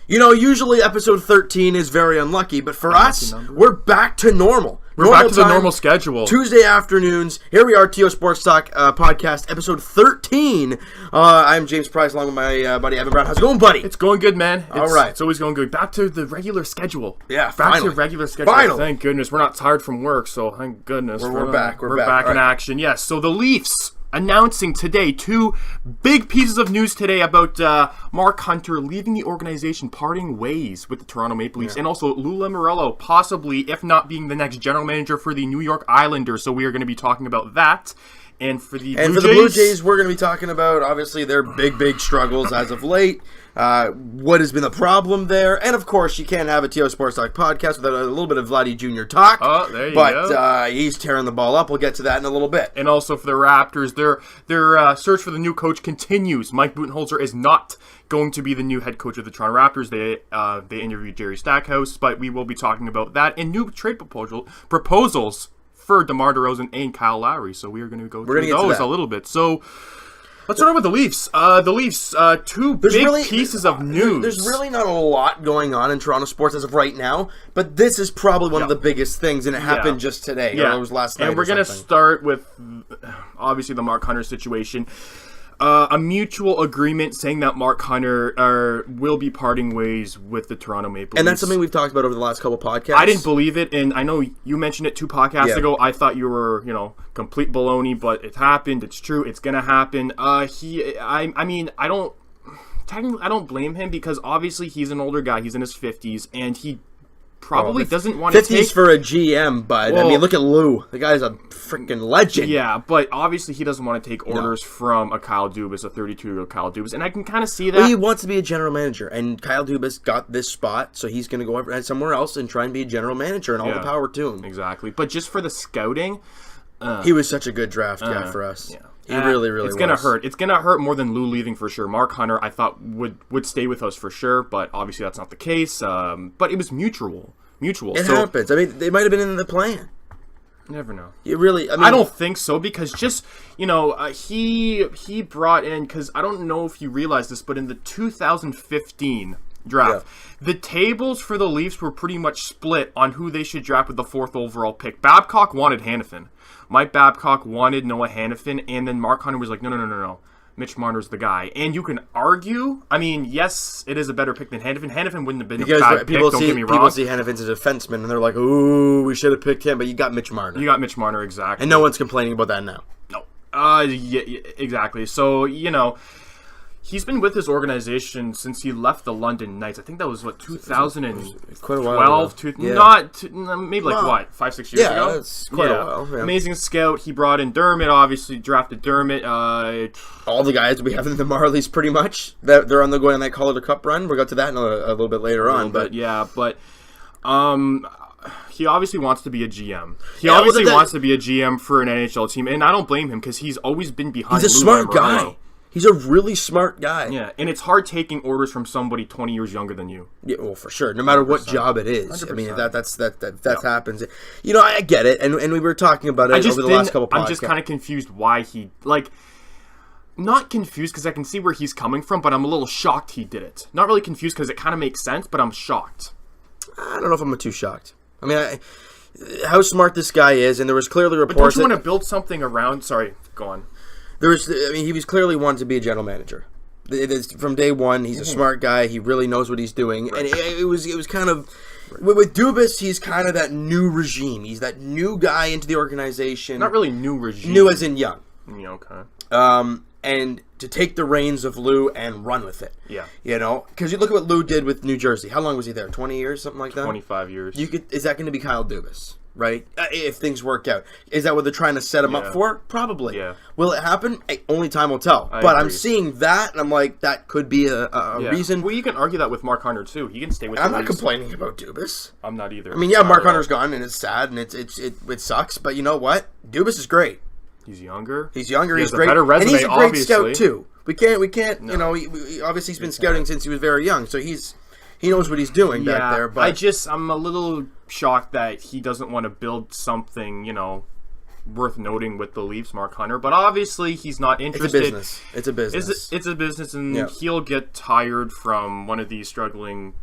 Usually episode 13 is very unlucky, but for us, we're back to normal. We're back to the normal schedule. Tuesday afternoons. Here we are, TO Sports Talk podcast, episode 13. I'm James Price, along with my buddy Evan Brown. How's it going, buddy? It's going good, man. All right. It's always going good. Back to the regular schedule. Yeah, back to regular schedule. Finally. Thank goodness. We're not tired from work, so thank goodness. We're back. We're back in action. Yes, so the Leafs announcing today two big pieces of news today about Mark Hunter leaving the organization, parting ways with the Toronto Maple Leafs, and also Lou Lamoriello possibly, if not being the next general manager for the New York Islanders. So we are going to be talking about that. And for the Blue Jays, we're going to be talking about, obviously, their big struggles as of late. What has been the problem there? And, of course, you can't have a TO Sports Talk podcast without a little bit of Vladdy Jr. talk. Oh, there you go. But he's tearing the ball up. We'll get to that in a little bit. And also for the Raptors, their search for the new coach continues. Mike Budenholzer is not going to be the new head coach of the Toronto Raptors. They interviewed Jerry Stackhouse, but we will be talking about that and new trade proposals for DeMar DeRozan and Kyle Lowry. So we are going to go through those a little bit. So let's start with the Leafs. Two big pieces of news. There's really not a lot going on in Toronto sports as of right now, but this is probably one of the biggest things, and it happened just today. Yeah. Or it was last night. And we're going to start with, obviously, the Mark Hunter situation. A mutual agreement saying that Mark Hunter will be parting ways with the Toronto Maple Leafs. And that's something we've talked about over the last couple podcasts. I didn't believe it, and I know you mentioned it 2 podcasts ago. I thought you were, complete baloney, but it happened. It's true. It's going to happen. I don't blame him because obviously he's an older guy. He's in his 50s, and he probably doesn't want to take... 50s for a GM, but look at Lou. The guy's a freaking legend. Yeah, but obviously he doesn't want to take orders from a Kyle Dubas, a 32-year-old Kyle Dubas, and I can kind of see that. Well, he wants to be a general manager, and Kyle Dubas got this spot, so he's going to go somewhere else and try and be a general manager, and all the power to him. Exactly, but just for the scouting... he was such a good draft guy for us. Yeah. He really was. It's going to hurt. It's going to hurt more than Lou leaving for sure. Mark Hunter, I thought, would stay with us for sure, but obviously that's not the case. But it was mutual. It happens. I mean, they might have been in the plan. You never know. I don't think so because just, he brought in, because I don't know if you realize this, but in the 2015 draft, the tables for the Leafs were pretty much split on who they should draft with the 4th overall pick. Babcock wanted Hanifin. Mike Babcock wanted Noah Hanifin, and then Mark Hunter was like, no. Mitch Marner's the guy. And you can argue, yes, it is a better pick than Hanifin. Hanifin wouldn't have been a bad pick, don't get me wrong. People see Hanifin as a defenseman, and they're like, ooh, we should have picked him, but you got Mitch Marner. You got Mitch Marner, exactly. And no one's complaining about that now. No. Yeah, exactly. So, he's been with his organization since he left the London Knights. I think that was, 2012? Quite a while ago. Maybe 5-6 years ago? Yeah, that's quite a while. Yeah. Amazing scout. He brought in Dermott, obviously drafted Dermott. All the guys we have in the Marlies, pretty much. They're going on that Calder Cup run. We'll go to that a little bit later on. But he obviously wants to be a GM. He wants to be a GM for an NHL team, and I don't blame him because he's always been behind. He's a smart guy. He's a really smart guy. Yeah, and it's hard taking orders from somebody 20 years younger than you. Yeah, well, for sure. No matter what job it is. 100%. I mean, that happens. I get it, and we were talking about it over the last couple podcasts. I'm just kind of confused why he, not confused because I can see where he's coming from, but I'm a little shocked he did it. Not really confused because it kind of makes sense, but I'm shocked. I don't know if I'm too shocked. I mean, how smart this guy is, and there was clearly reports. But don't you want to build something around? Sorry, go on. He was clearly wanted to be a general manager. From day one, he's a smart guy. He really knows what he's doing, and it was kind of with Dubas. He's kind of that new regime. He's that new guy into the organization. Not really new regime. New as in young. Yeah, okay. And to take the reins of Lou and run with it. Yeah. Because you look at what Lou did with New Jersey. How long was he there? 20 years, something like that. 25 years. Is that going to be Kyle Dubas? Right? If things work out. Is that what they're trying to set him up for? Probably. Yeah. Will it happen? Only time will tell. But I'm seeing that, and I'm like, that could be a reason. Well, you can argue that with Mark Hunter, too. He can stay with I'm not complaining about Dubas. I'm not either. I mean, Mark Hunter's gone, and it's sad, and it sucks. But you know what? Dubas is great. He's younger. He's great. A better resume, and he's a great obviously. scout, too. We can't, no. Obviously he's been scouting since he was very young, so he knows what he's doing back there. But I'm a little shocked that he doesn't want to build something, worth noting with the Leafs, Mark Hunter. But obviously, he's not interested. It's a business. It's a business, and he'll get tired from one of these struggling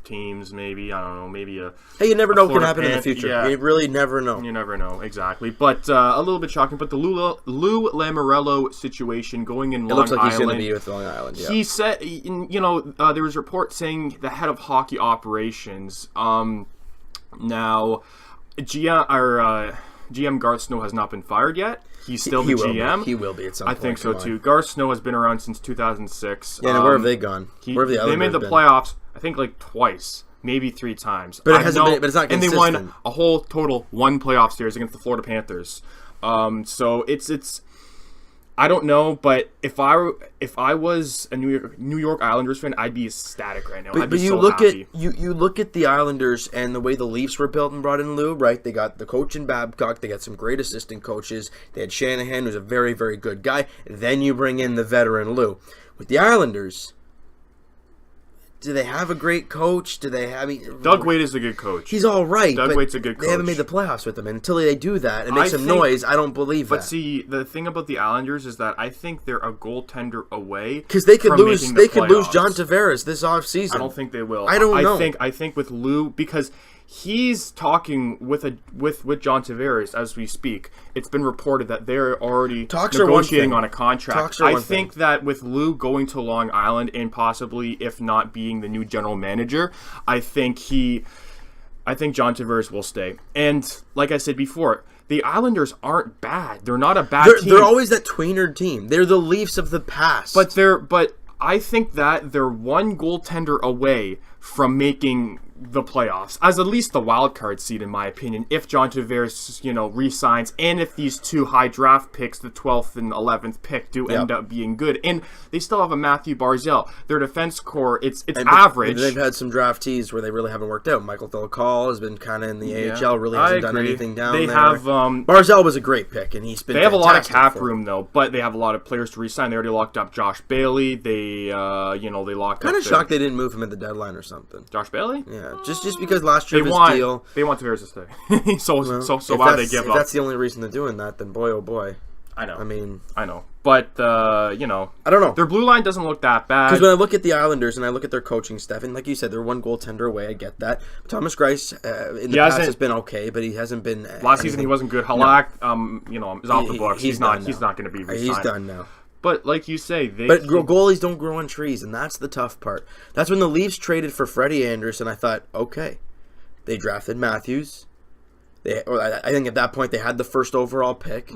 teams, maybe. I don't know, maybe a... Hey, you never know what can happen in the future. Yeah. You really never know. You never know, exactly. But a little bit shocking, but the Lou Lamoriello situation going in Long Island... It looks like he's going to be with Long Island, yeah. He said, there was a report saying the head of hockey operations, now, GM Garth Snow has not been fired yet. He's still the GM. He will be at some point. I think so, too. Garth Snow has been around since 2006. Yeah, where have they gone? Where have the They made the playoffs, I think, like twice, maybe 3 times. But it's not consistent. And they won a whole total 1 playoff series against the Florida Panthers. So it's I don't know, but if I was a New York Islanders fan, I'd be ecstatic right now. I'd be you so look happy. at you look at the Islanders and the way the Leafs were built and brought in Lou, right? They got the coach in Babcock. They got some great assistant coaches. They had Shanahan, who's a very, very good guy. Then you bring in the veteran Lou. With the Islanders, do they have a great coach? Doug Weight is a good coach. He's all right. Doug Waite's a good coach. They haven't made the playoffs with him. And until they do that and make some noise, I don't believe that. But see, the thing about the Islanders is that I think they're a goaltender away. Because they could lose. They could lose John Tavares this offseason. I don't think they will. I don't know. I think with Lou, because he's talking with John Tavares as we speak. It's been reported that they're already negotiating on a contract. I think that with Lou going to Long Island and possibly, if not being the new general manager, I think John Tavares will stay. And like I said before, the Islanders aren't bad. They're not a bad team. They're always that tweener team. They're the Leafs of the past. But I think that they're 1 goaltender away from making the playoffs, as at least the wild card seed, in my opinion, if John Tavares, re-signs, and if these 2 high draft picks, the 12th and 11th pick, do end up being good. And they still have a Matthew Barzal. Their defense core, it's average. They've had some draftees where they really haven't worked out. Michael Thilkal has been kind of in the AHL, really hasn't done anything down there. Barzal was a great pick, and he's been They have a lot of cap room, though, but they have a lot of players to re-sign. They already locked up Josh Bailey. They locked up... Kind of shocked they didn't move him at the deadline or something. Josh Bailey? Yeah, just because last year deal. They want Tavares to stay. so why they give up? If that's the only reason they're doing that, then boy, oh boy. I know. I know. But, I don't know. Their blue line doesn't look that bad. Because when I look at the Islanders and I look at their coaching staff, and like you said, they're 1 goaltender away, I get that. Thomas Greiss, in the past, has been okay, but he hasn't been... Last season, he wasn't good. Halak, is off the books. He's not going to be re-signed. He's done now. But like you say, goalies don't grow on trees, and that's the tough part. That's when the Leafs traded for Freddie Anderson. I thought, okay, they drafted Matthews. I think at that point they had the 1st overall pick,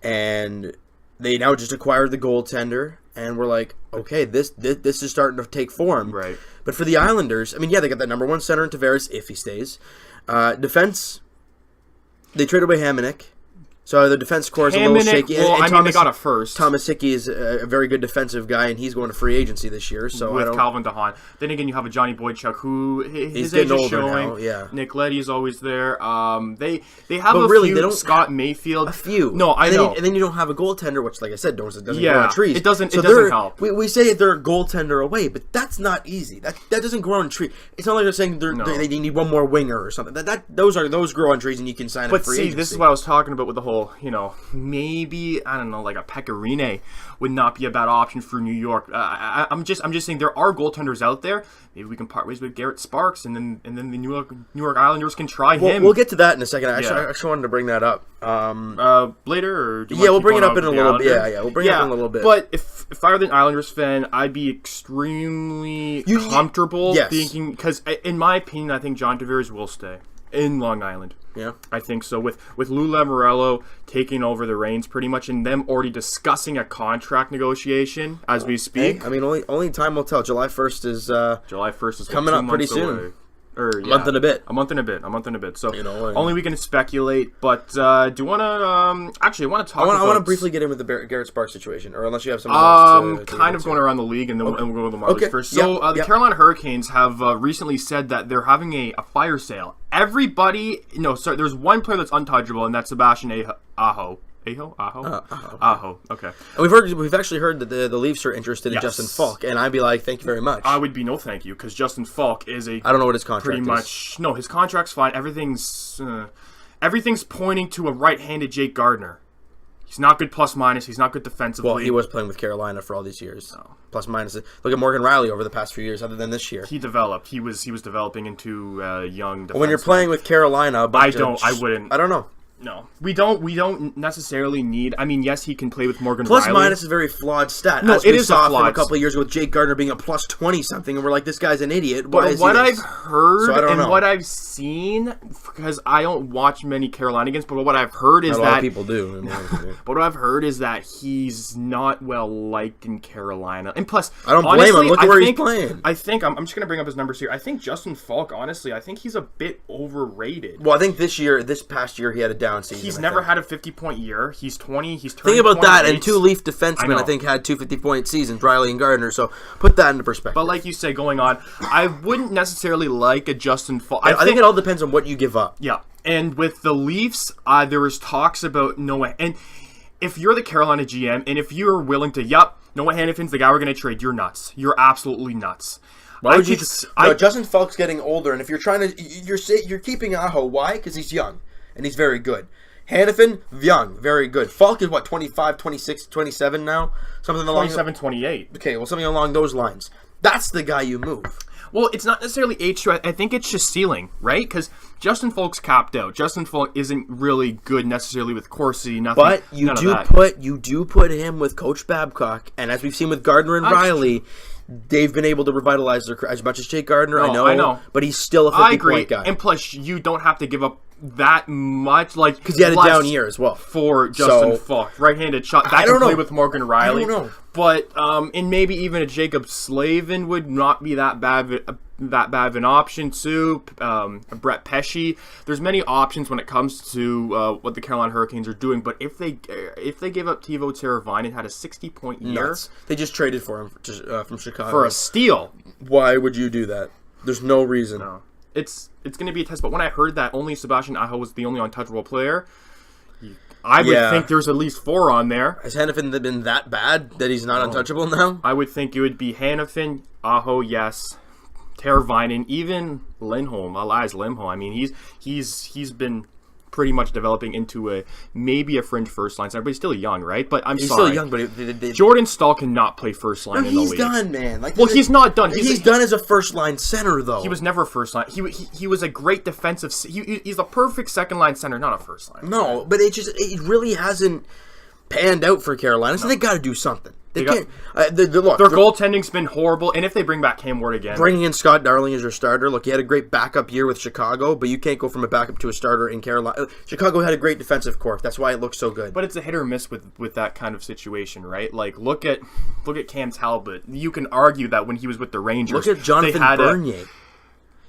and they now just acquired the goaltender. And we're like, okay, this is starting to take form. Right. But for the Islanders, they got that number 1 center in Tavares if he stays. Defense, they traded away Hamonic. So the defense core is a little shaky. They got a first. Thomas Hickey is a very good defensive guy, and he's going to free agency this year. So with Calvin DeHaan. Then again, you have a Johnny Boychuk who his age is showing. Now, yeah. Nick Leddy is always there. They have few. They don't Scott Mayfield. A few. No, I know. And then you don't have a goaltender, which, like I said, doesn't grow on trees. It doesn't help. We say they're a goaltender away, but that's not easy. That doesn't grow on trees. It's not like they're saying they need 1 more winger or something. Those grow on trees, and you can sign a free agency. But see, this is what I was talking about with the whole, maybe, I don't know, like a Pecorine would not be a bad option for New York. I'm just saying there are goaltenders out there. Maybe we can part ways with Garrett Sparks, and then the New York Islanders can try him. We'll get to that in a second. I actually wanted to bring that up. Later, or we'll bring it up in a little bit. Yeah, we'll bring it up in a little bit. But if I were the Islanders fan, I'd be extremely comfortable thinking, because in my opinion, I think John Tavares will stay in Long Island. Yeah, I think so. With Lou Lamoriello taking over the reins pretty much, and them already discussing a contract negotiation as we speak. Hey, only time will tell. July 1st is coming up pretty soon. A month and a bit. A month and a bit. So only we can speculate. But do you want to actually? I want to talk. I want to briefly get in with the Garrett Sparks situation, or unless you have something else. Kind of going around the league, and then we'll go to the Marlies first. So the Carolina Hurricanes have recently said that they're having a fire sale. Everybody, there's 1 player that's untouchable, and that's Sebastian Aho. Aho. Okay. And we've actually heard that the Leafs are interested in Justin Falk, and I'd be like, thank you very much. I would be no thank you, because Justin Falk is I don't know what his contract is. No, his contract's fine. Everything's everything's pointing to a right-handed Jake Gardiner. He's not good plus-minus. He's not good defensively. Well, he was playing with Carolina for all these years. No. Plus-minus. Look at Morgan Riley over the past few years, other than this year. He developed. He was developing into a young defenseman. When you're playing with Carolina, I wouldn't. I don't know. No, we don't necessarily need. I mean, yes, he can play with Morgan Plus Riley. minus is a very flawed stat. No, as it we is saw a flawed from a couple of years ago with Jake Gardiner being a plus 20 something, and we're like, this guy's an idiot. Why But is what he I've this? heard So I don't know. what I've seen, because I don't watch many Carolina games, but what I've heard is Not a lot that of people do. but what I've heard is that he's not well liked in Carolina, and plus, I don't blame honestly, him. Look at where he's playing. I think I'm just gonna bring up his numbers here. I think Justin Falk, honestly, I think he's a bit overrated. Well, I think this past year, he had a down season. He's never had a 50-point year. He's 20. He's think about that, and 28. two Leaf defensemen I think had 250-point seasons, Riley and Gardiner. So put that into perspective. But like you say, going on, I wouldn't necessarily like a Justin Falk. I think it all depends on what you give up. Yeah, and with the Leafs, there was talks about Noah. And if you're the Carolina GM, and if you're willing to, Noah Hannafin's the guy we're going to trade, you're nuts. You're absolutely nuts. Why would you? Justin Falk's getting older, and if you're trying to, you're keeping Aho. Why? Because he's young and he's very good. Hannafin, young, very good. Falk is what, 25, 26, 27 now? Something along 27, 28. Okay, well, something along those lines. That's the guy you move. Well, it's not necessarily age. I think it's just ceiling, right? Because Justin Falk's capped out. Justin Falk isn't really good necessarily with Corsi. Nothing. But you do put him with Coach Babcock, and as we've seen with Gardner and Riley, they've been able to revitalize their career as much as Jake Gardiner. I know, but he's still a 50-point guy. And plus, you don't have to give up that much, like, because he had a down year as well for Justin Falk, right-handed shot. That can play with Morgan Riley. I don't know. But and maybe even a Jacob Slavin would not be that bad of an option too. Brett Pesce. There's many options when it comes to what the Carolina Hurricanes are doing. But if they gave up Teuvo Teravainen and had a 60-point year, they just traded for him from Chicago for a steal. Why would you do that? There's no reason. No. It's going to be a test. But when I heard that only Sebastian Aho was the only untouchable player, I would think there's at least 4 on there. Has Hannafin been that bad that he's not untouchable now? I would think it would be Hannafin, Aho, yes, Teravainen, even Lindholm, Elias Lindholm. I mean, he's been pretty much developing into maybe a fringe first line center, but he's still young, right? But he's still young, but Jordan Stahl cannot play first line in the league. He's done, man. He's not done. He's done as a first line center, though. He was never a first line. He was a great defensive. He's a perfect second line center, not a first line. No, but it really hasn't panned out for Carolina. So they got to do something. They can't. Their goaltending's been horrible, and if they bring back Cam Ward again, bringing in Scott Darling as your starter. Look, he had a great backup year with Chicago, but you can't go from a backup to a starter in Carolina. Chicago had a great defensive core. That's why it looks so good. But it's a hit or miss with that kind of situation, right? Like look at Cam Talbot. You can argue that when he was with the Rangers, look at Jonathan Bernier.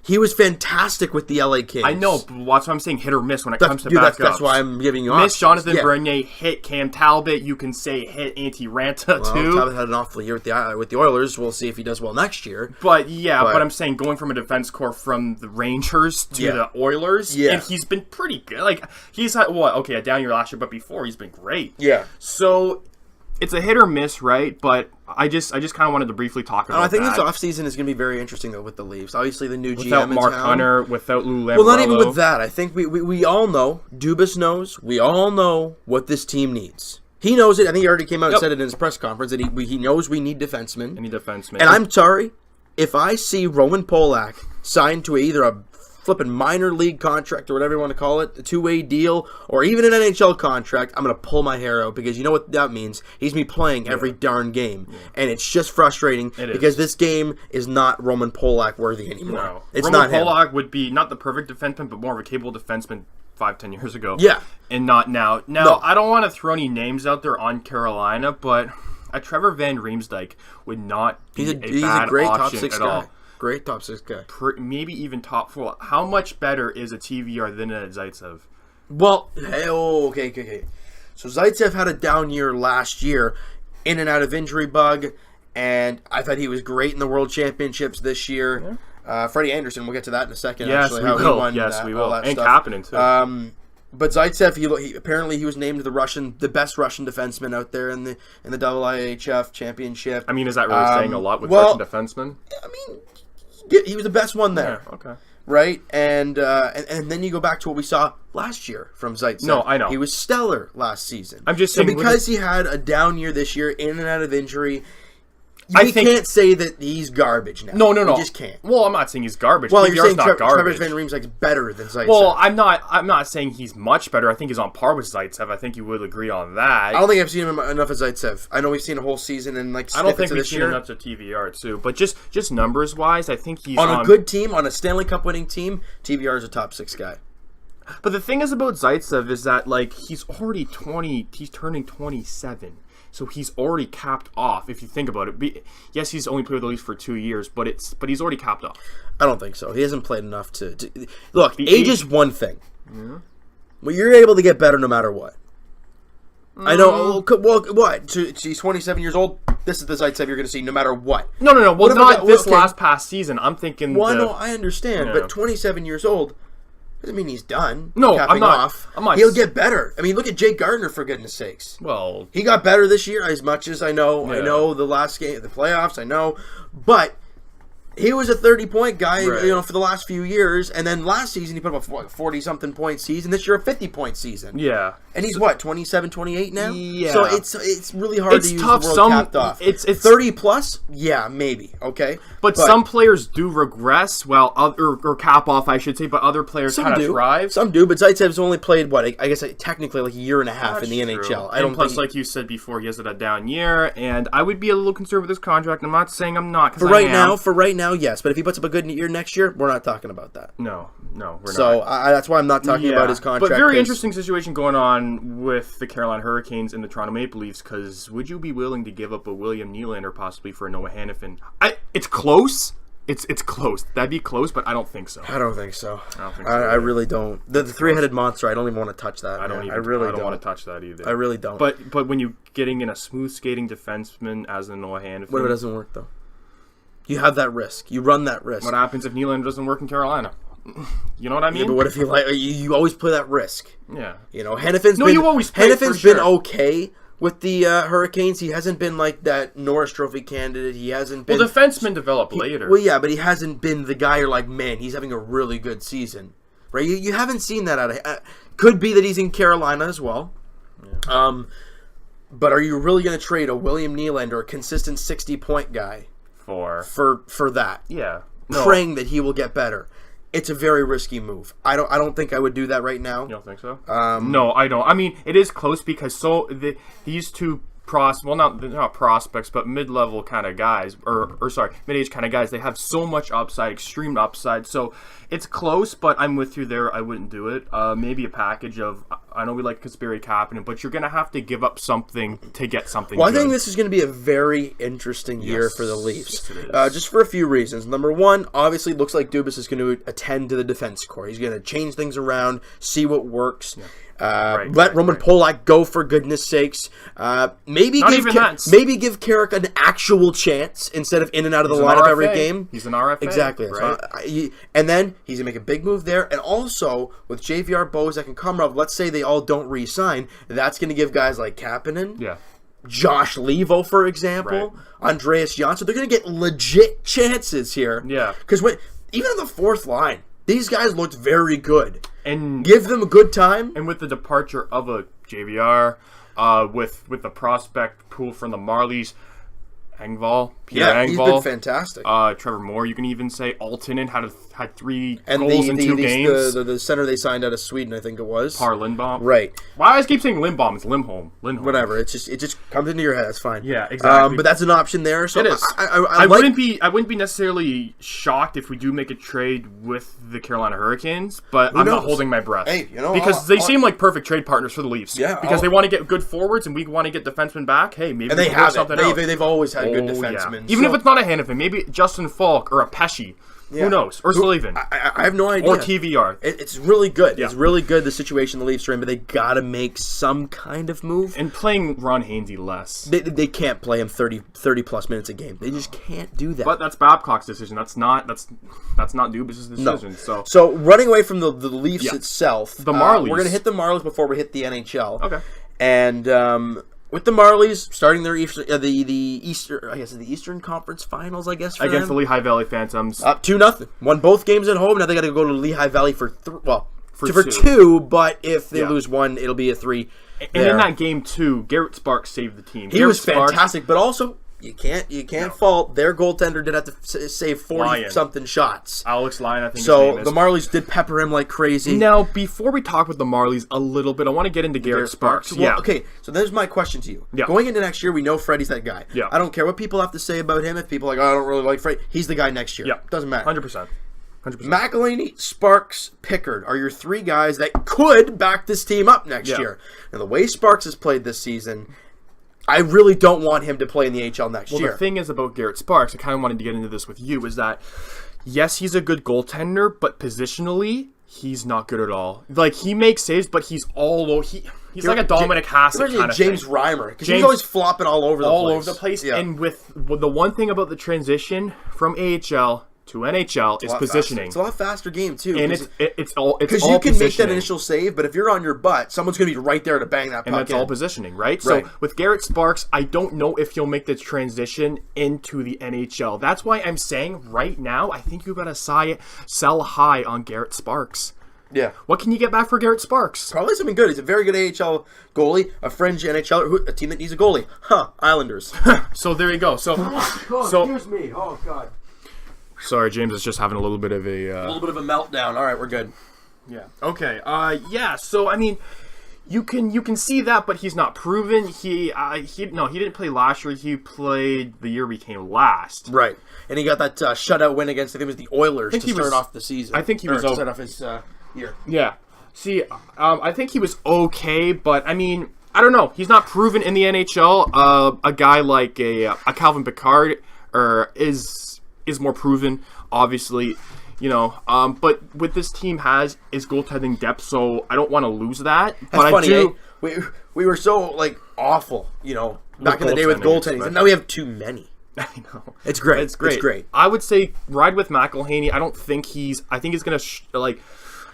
He was fantastic with the LA Kings. I know, but that's why I'm saying hit or miss when it comes to backups. That's why I'm giving you miss Jonathan Bernier, hit Cam Talbot. You can say hit Antti Ranta too. Talbot had an awful year with the Oilers. We'll see if he does well next year. But I'm saying going from a defense core from the Rangers to the Oilers, and he's been pretty good. Like he's had a down year last year, but before he's been great. Yeah. So it's a hit or miss, right? But I just kind of wanted to briefly talk about that. I think this offseason is going to be very interesting, though, with the Leafs. Obviously, the new without GM Mark in town. Hunter, without Lou Lamoriello. Well, not even with that. I think we all know, Dubas knows, we all know what this team needs. He knows it. I think he already came out and said it in his press conference, that he knows we need defensemen. And I'm sorry, if I see Roman Polak signed to either a flipping minor league contract or whatever you want to call it, a two-way deal, or even an NHL contract, I'm going to pull my hair out because you know what that means? He's me playing every darn game. Yeah. And it's just frustrating because this game is not Roman Polak worthy anymore. No. It's Roman not him. Polak would be not the perfect defenseman, but more of a capable defenseman 5-10 years ago. Yeah. And not now. Now, I don't want to throw any names out there on Carolina, but a Trevor Van Riemsdyk would not be a bad great option top 6 at guy. all. Great top 6 guy. Maybe even top 4. How much better is a TVR than a Zaitsev? Well, okay. So Zaitsev had a down year last year, in and out of injury bug, and I thought he was great in the World Championships this year. Yeah. Freddie Anderson, we'll get to that in a second. Yes, actually, we how will. He won We will. And stuff. Kapanen, too. But Zaitsev, apparently he was named the best Russian defenseman out there in the IIHF Championship. I mean, is that really saying a lot with Russian defensemen? I mean, he was the best one there. Yeah, okay. right? And then you go back to what we saw last year from Zaitsev. No, I know. He was stellar last season. I'm just saying, because he had a down year this year, in and out of injury, you can't say that he's garbage now. No. You just can't. Well, I'm not saying he's garbage. Well, you're saying not Trevor garbage. Van Riemsdyk's better than Zaitsev. Well, I'm not saying he's much better. I think he's on par with Zaitsev. I think you would agree on that. I don't think I've seen him enough of Zaitsev. I know we've seen a whole season and like I don't think we've this seen year. enough to TVR too. But just numbers wise, I think he's on a good team, on a Stanley Cup winning team. TVR is a top 6 guy. But the thing is about Zaitsev is that like he's already 20. He's turning 27. So he's already capped off, if you think about it. Yes, he's only played with the Leafs for 2 years, but he's already capped off. I don't think so. He hasn't played enough to look, age is one thing. Yeah. Well, you're able to get better no matter what. I know. Well, what? He's 27 years old. This is the Zaitsev you're going to see no matter what. No. Well, not this last past season. I'm thinking. Well, no, I understand, but 27 years old doesn't mean he's done. No, capping I'm not. He'll get better. I mean, look at Jake Gardiner, for goodness sakes. Well, he got better this year, as much as I know. Yeah. I know the last game, the playoffs. I know, but he was a 30-point guy, right. For the last few years. And then last season, he put up a 40-something point season. This year, a 50-point season. Yeah. And he's what, 27, 28 now? Yeah. So it's really hard to use tough. the word capped off. It's 30 plus? Yeah, maybe. Okay. But some players do regress, or cap off, I should say, but other players kind of thrive. Some do, but Zaitsev's only played, I guess technically like a year and a half That's in the true. NHL. And plus, like you said before, he has a down year, and I would be a little concerned with his contract. I'm not saying I'm not. For right now, yes. But if he puts up a good year next year, we're not talking about that. No, we're not. So that's why I'm not talking about his contract. But very interesting situation going on with the Carolina Hurricanes and the Toronto Maple Leafs, because would you be willing to give up a William Nylander possibly for a Noah Hanifin? It's close. It's close. That'd be close, but I don't think so. I don't think so. I really don't. The three-headed monster, I don't even want to touch that. I don't want to touch that either. I really don't. But when you're getting in a smooth skating defenseman as a Noah Hanifin... What if it doesn't work, though? You have that risk. You run that risk. What happens if Nylander doesn't work in Carolina? You know what I mean? Yeah, but what if you always play that risk? Yeah. Hannifin's been okay with the Hurricanes. He hasn't been like that Norris Trophy candidate. He hasn't been... Well, defensemen develop later. Well, yeah, but he hasn't been the guy you're like, man, he's having a really good season. Right? You haven't seen that out of... could be that he's in Carolina as well. Yeah. But are you really going to trade a William Nylander, a consistent 60-point guy, for that? Yeah. Praying that he will get better. It's a very risky move. I don't think I would do that right now. You don't think so? No, I don't. I mean, it is close because these two not prospects, but mid-level kind of guys, mid-age kind of guys. They have so much upside, extreme upside. So it's close, but I'm with you there. I wouldn't do it. Maybe a package of. I know we like Kasperi Kapanen, but you're going to have to give up something to get something. Well, good. I think this is going to be a very interesting year for the Leafs. Just for a few reasons. Number one, obviously, it looks like Dubas is going to attend to the defense core. He's going to change things around, see what works. Yeah. Let Roman Polak go, for goodness sakes. Maybe give Carrick an actual chance instead of in and out of the lineup every game. He's an RFA. Exactly. Right? And then he's going to make a big move there. And also, with JVR, Bozak, and Komarov, let's say they all don't re-sign, that's going to give guys like Kapanen, Josh Levo, for example, Andreas Janssen, they're going to get legit chances here. Yeah. Because even on the fourth line, these guys looked very good. And give them a good time. And with the departure of a JVR, with the prospect pool from the Marlies, Pierre Engvall. He's been fantastic. Trevor Moore, you can even say. Altonen had 3 and goals in 2 games. The center they signed out of Sweden, I think it was. Par Lindbaum. Right. Why I keep saying Lindbaum? It's Lindholm. Whatever. It just comes into your head. That's fine. Yeah, exactly. But that's an option there. So it is. I wouldn't be necessarily shocked if we do make a trade with the Carolina Hurricanes, but I'm not holding my breath. Hey, because they seem like perfect trade partners for the Leafs. Yeah. Because they want to get good forwards and we want to get defensemen back. Hey, maybe they have something out. They've always had good defensemen. Yeah. Even if it's not a Hanifin, maybe Justin Falk or a Pesci. Yeah. Who knows? Or Slavin. I have no idea. Or TVR. It's really good. Yeah. It's really good, the situation the Leafs are in, but they got to make some kind of move. And playing Ron Hainsey less. They can't play him 30-plus minutes a game. They just can't do that. But that's Babcock's decision. That's not Dubas' decision. No. So running away from the Leafs itself, the Marlies. We're going to hit the Marlies before we hit the NHL. Okay. And with the Marlies starting their the Eastern Conference Finals, I guess, for against them. the Lehigh Valley Phantoms. Up 2-0. Won both games at home. Now they got to go to Lehigh Valley for For two. But if they lose one, it'll be a 3. And in that game too, Garrett Sparks saved the team. He was fantastic, but also you can't fault their goaltender did have to save 40-something shots. Alex Lyon, I think. So the Marlies did pepper him like crazy. Now, before we talk with the Marlies a little bit, I want to get into Garrett Sparks. Well, okay, so there's my question to you. Yeah. Going into next year, we know Freddie's that guy. Yeah. I don't care what people have to say about him. If people are like, oh, I don't really like Freddie, he's the guy next year. Yeah. Doesn't matter. 100%. McElhaney, Sparks, Pickard are your 3 guys that could back this team up next year. Now, the way Sparks has played this season, I really don't want him to play in the AHL next year. Well, the thing is about Garrett Sparks, I kind of wanted to get into this with you, is that, yes, he's a good goaltender, but positionally, he's not good at all. Like, he makes saves, but he's all over. He's like a Dominic Hasek kind of James thing. Reimer, because he's always flopping all over the place. Yeah. And with the one thing about the transition from AHL to NHL is positioning. It's a lot faster game too, and it's all because you can make that initial save, but if you're on your butt, someone's going to be right there to bang that puck. And that's all positioning, right? So with Garrett Sparks, I don't know if he'll make the transition into the NHL. That's why I'm saying right now, I think you got to sell high on Garrett Sparks. Yeah. What can you get back for Garrett Sparks? Probably something good. He's a very good AHL goalie, a fringe NHLer, a team that needs a goalie. Islanders. So there you go. So excuse me. Oh God. Sorry, James is just having a little bit of a meltdown. All right, we're good. Yeah. Okay. Yeah. So I mean, you can see that, but he's not proven. He didn't play last year. He played the year we came last. Right. And he got that shutout win against, I think it was the Oilers to start off the season. I think he was to start off his year. Yeah. See, I think he was okay, but I mean, I don't know. He's not proven in the NHL. A guy like a Calvin Pickard is more proven, obviously, but what this team has is goaltending depth, so I don't want to lose that. That's but funny, I do. We were so awful, back in the day with goaltending, and now we have too many. I know. It's great. It's great. It's great. I would say ride with McElhaney. I think he's going to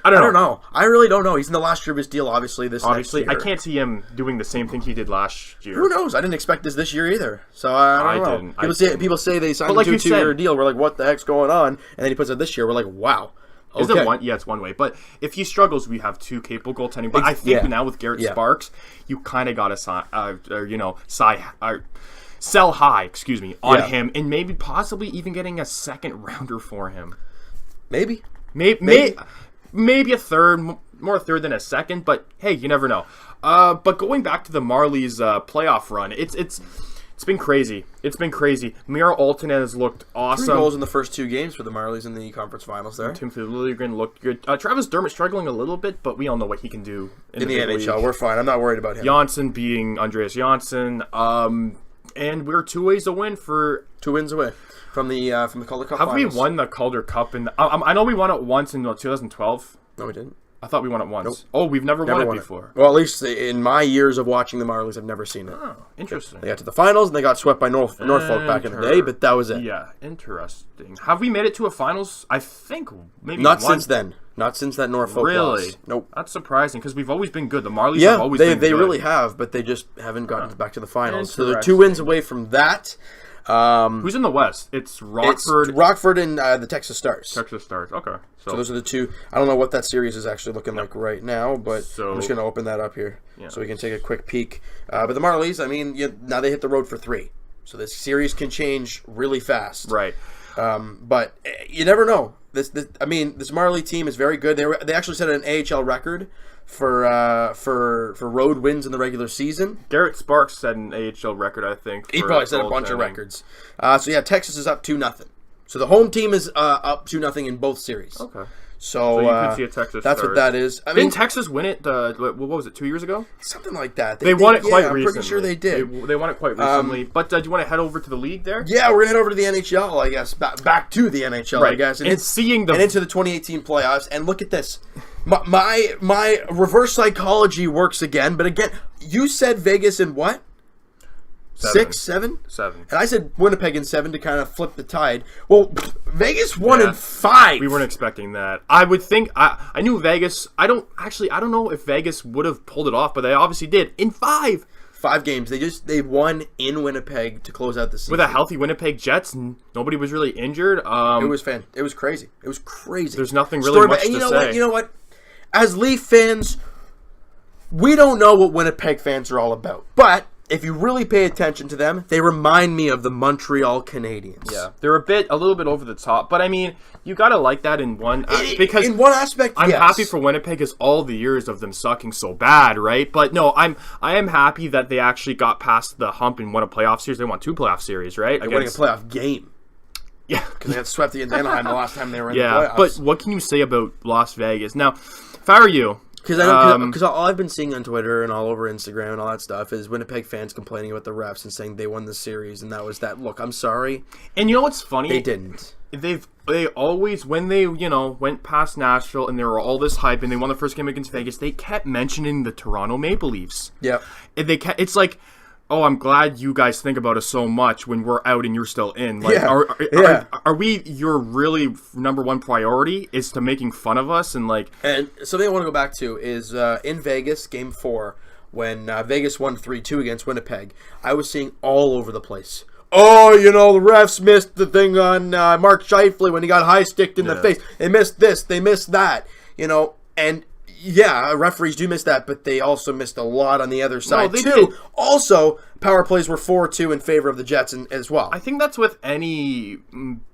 I don't know. I really don't know. He's in the last year of his deal, obviously. Next year. I can't see him doing the same thing he did last year. Who knows? I didn't expect this year either. So I don't know. People say they signed a 2-year deal. We're like, what the heck's going on? And then he puts it this year. We're like, wow. Okay. Is it one? Yeah, it's one way. But if he struggles, we have 2 capable goaltending. But I think now with Garrett Sparks, you kind of got to sell high, on him, and maybe possibly even getting a second rounder for him. Maybe a third, more a third than a second, but hey, you never know. But going back to the Marlies playoff run, it's been crazy. It's been crazy. Mira Alton has looked awesome. 3 goals in the first 2 games for the Marlies in the conference finals there. Timothy Liljegren looked good. Travis Dermott struggling a little bit, but we all know what he can do in the NHL. League. We're fine. I'm not worried about him. Janssen being Andreas Janssen. And we're 2 ways away for 2 wins away from the Calder Cup. Have we won the Calder Cup? I know we won it once in 2012. No, we didn't. I thought we won it once. Nope. Oh, we've never won it before. Well, at least in my years of watching the Marlies, I've never seen it. Oh, interesting. They got to the finals and they got swept by Norfolk back in the day, but that was it. Yeah, interesting. Have we made it to a finals? I think maybe not since then. Not since that Norfolk loss. Nope. That's surprising because we've always been good. The Marlies have always been good. They really have, but they just haven't gotten back to the finals. So they're 2 wins away from that. Who's in the West? It's Rockford. It's Rockford and the Texas Stars. Texas Stars. Okay. So those are the 2. I don't know what that series is actually looking like right now, but I'm just going to open that up here so we can take a quick peek. But the Marlies, I mean, now they hit the road for 3. So this series can change really fast. Right. But you never know. This Marley team is very good. They actually set an AHL record for road wins in the regular season. Garrett Sparks set an AHL record, I think. He probably set a bunch of records. Texas is up 2-0. So the home team is up 2-0 in both series. Okay. So you could see a Texas. That's Stars. what that is. Didn't Texas win it? What was it? 2 years ago? Something like that. They won it quite recently. I'm pretty sure they did. They won it quite recently. But do you want to head over to the league there? Yeah, we're gonna head over to the NHL. I guess back to the NHL. Right. I guess and seeing and into the 2018 playoffs. And look at this. My reverse psychology works again. But again, you said Vegas in what? 6, 7? 7. And I said Winnipeg in 7 to kind of flip the tide. Well, Vegas won in 5. We weren't expecting that. I would think I knew Vegas. I don't know if Vegas would have pulled it off, but they obviously did in 5. 5 games. They won in Winnipeg to close out the season with a healthy Winnipeg Jets. Nobody was really injured. It was crazy. It was crazy. There's nothing really much to say. You know what? As Leaf fans, we don't know what Winnipeg fans are all about. But if you really pay attention to them, they remind me of the Montreal Canadiens. Yeah, they're a little bit over the top. But I mean, you gotta like that in one because in one aspect. I'm yes. happy for Winnipeg is all the years of them sucking so bad, right? But no, I am happy that they actually got past the hump and won a playoff series. They won 2 playoff series, right? They're winning a playoff game. Yeah, because they got swept in Anaheim the last time they were in the playoffs. playoffs. But what can you say about Las Vegas now? If I were you. Because all I've been seeing on Twitter and all over Instagram and all that stuff is Winnipeg fans complaining about the refs and saying they won the series, and that was that. Look, I'm sorry. And you know what's funny? They didn't. They always, when they went past Nashville and there were all this hype and they won the first game against Vegas, they kept mentioning the Toronto Maple Leafs. Yeah. It's like, oh, I'm glad you guys think about us so much when we're out and you're still in. Like, are we your really number one priority is to making fun of us and like? And something I want to go back to is in Vegas, Game 4, when Vegas won 3-2 against Winnipeg. I was seeing all over the place. Oh, the refs missed the thing on Mark Scheifele when he got high-sticked in the face. They missed this. They missed that. And yeah, referees do miss that, but they also missed a lot on the other side, too. Did. Also, power plays were 4-2 in favor of the Jets as well. I think that's with any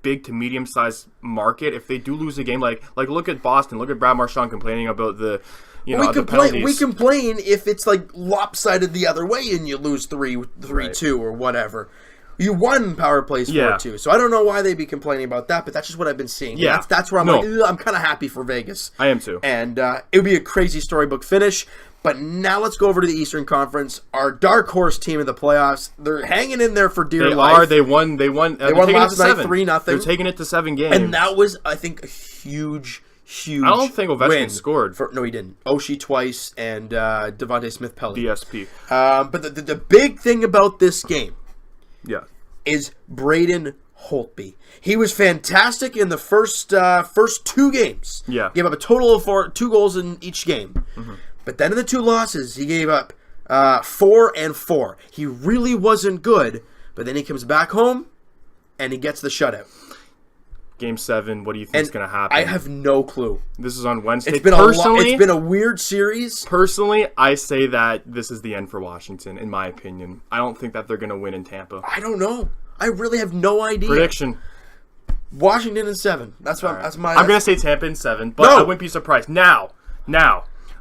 big to medium-sized market. If they do lose a game, like look at Boston. Look at Brad Marchand complaining about the penalties. We complain if it's like lopsided the other way and you lose 3-2 or whatever. You won power plays 4-2, so I don't know why they'd be complaining about that, but that's just what I've been seeing. Yeah, that's where I'm I'm kind of happy for Vegas. I am too, and it would be a crazy storybook finish. But now let's go over to the Eastern Conference. Our dark horse team in the playoffs. They're hanging in there for dear life. They won. They won last night 3-0. They're taking it to 7 games, and that was, I think, a huge. I don't think Ovechkin scored. No, he didn't. Oshie twice and Devontae Smith-Pelly. DSP. But the big thing about this game. Yeah, is Braden Holtby. He was fantastic in the first 2 games. Yeah. Gave up a total of 2 goals in each game. Mm-hmm. But then in the 2 losses, he gave up 4 and 4. He really wasn't good, but then he comes back home and he gets the shutout. Game 7, what do you think is going to happen? I have no clue. This is on Wednesday. It's been a weird series. Personally, I say that this is the end for Washington, in my opinion. I don't think that they're going to win in Tampa. I don't know. I really have no idea. Prediction. Washington in 7. That's what. Right. That's my. I'm going to say Tampa in 7, but I wouldn't be surprised. Now,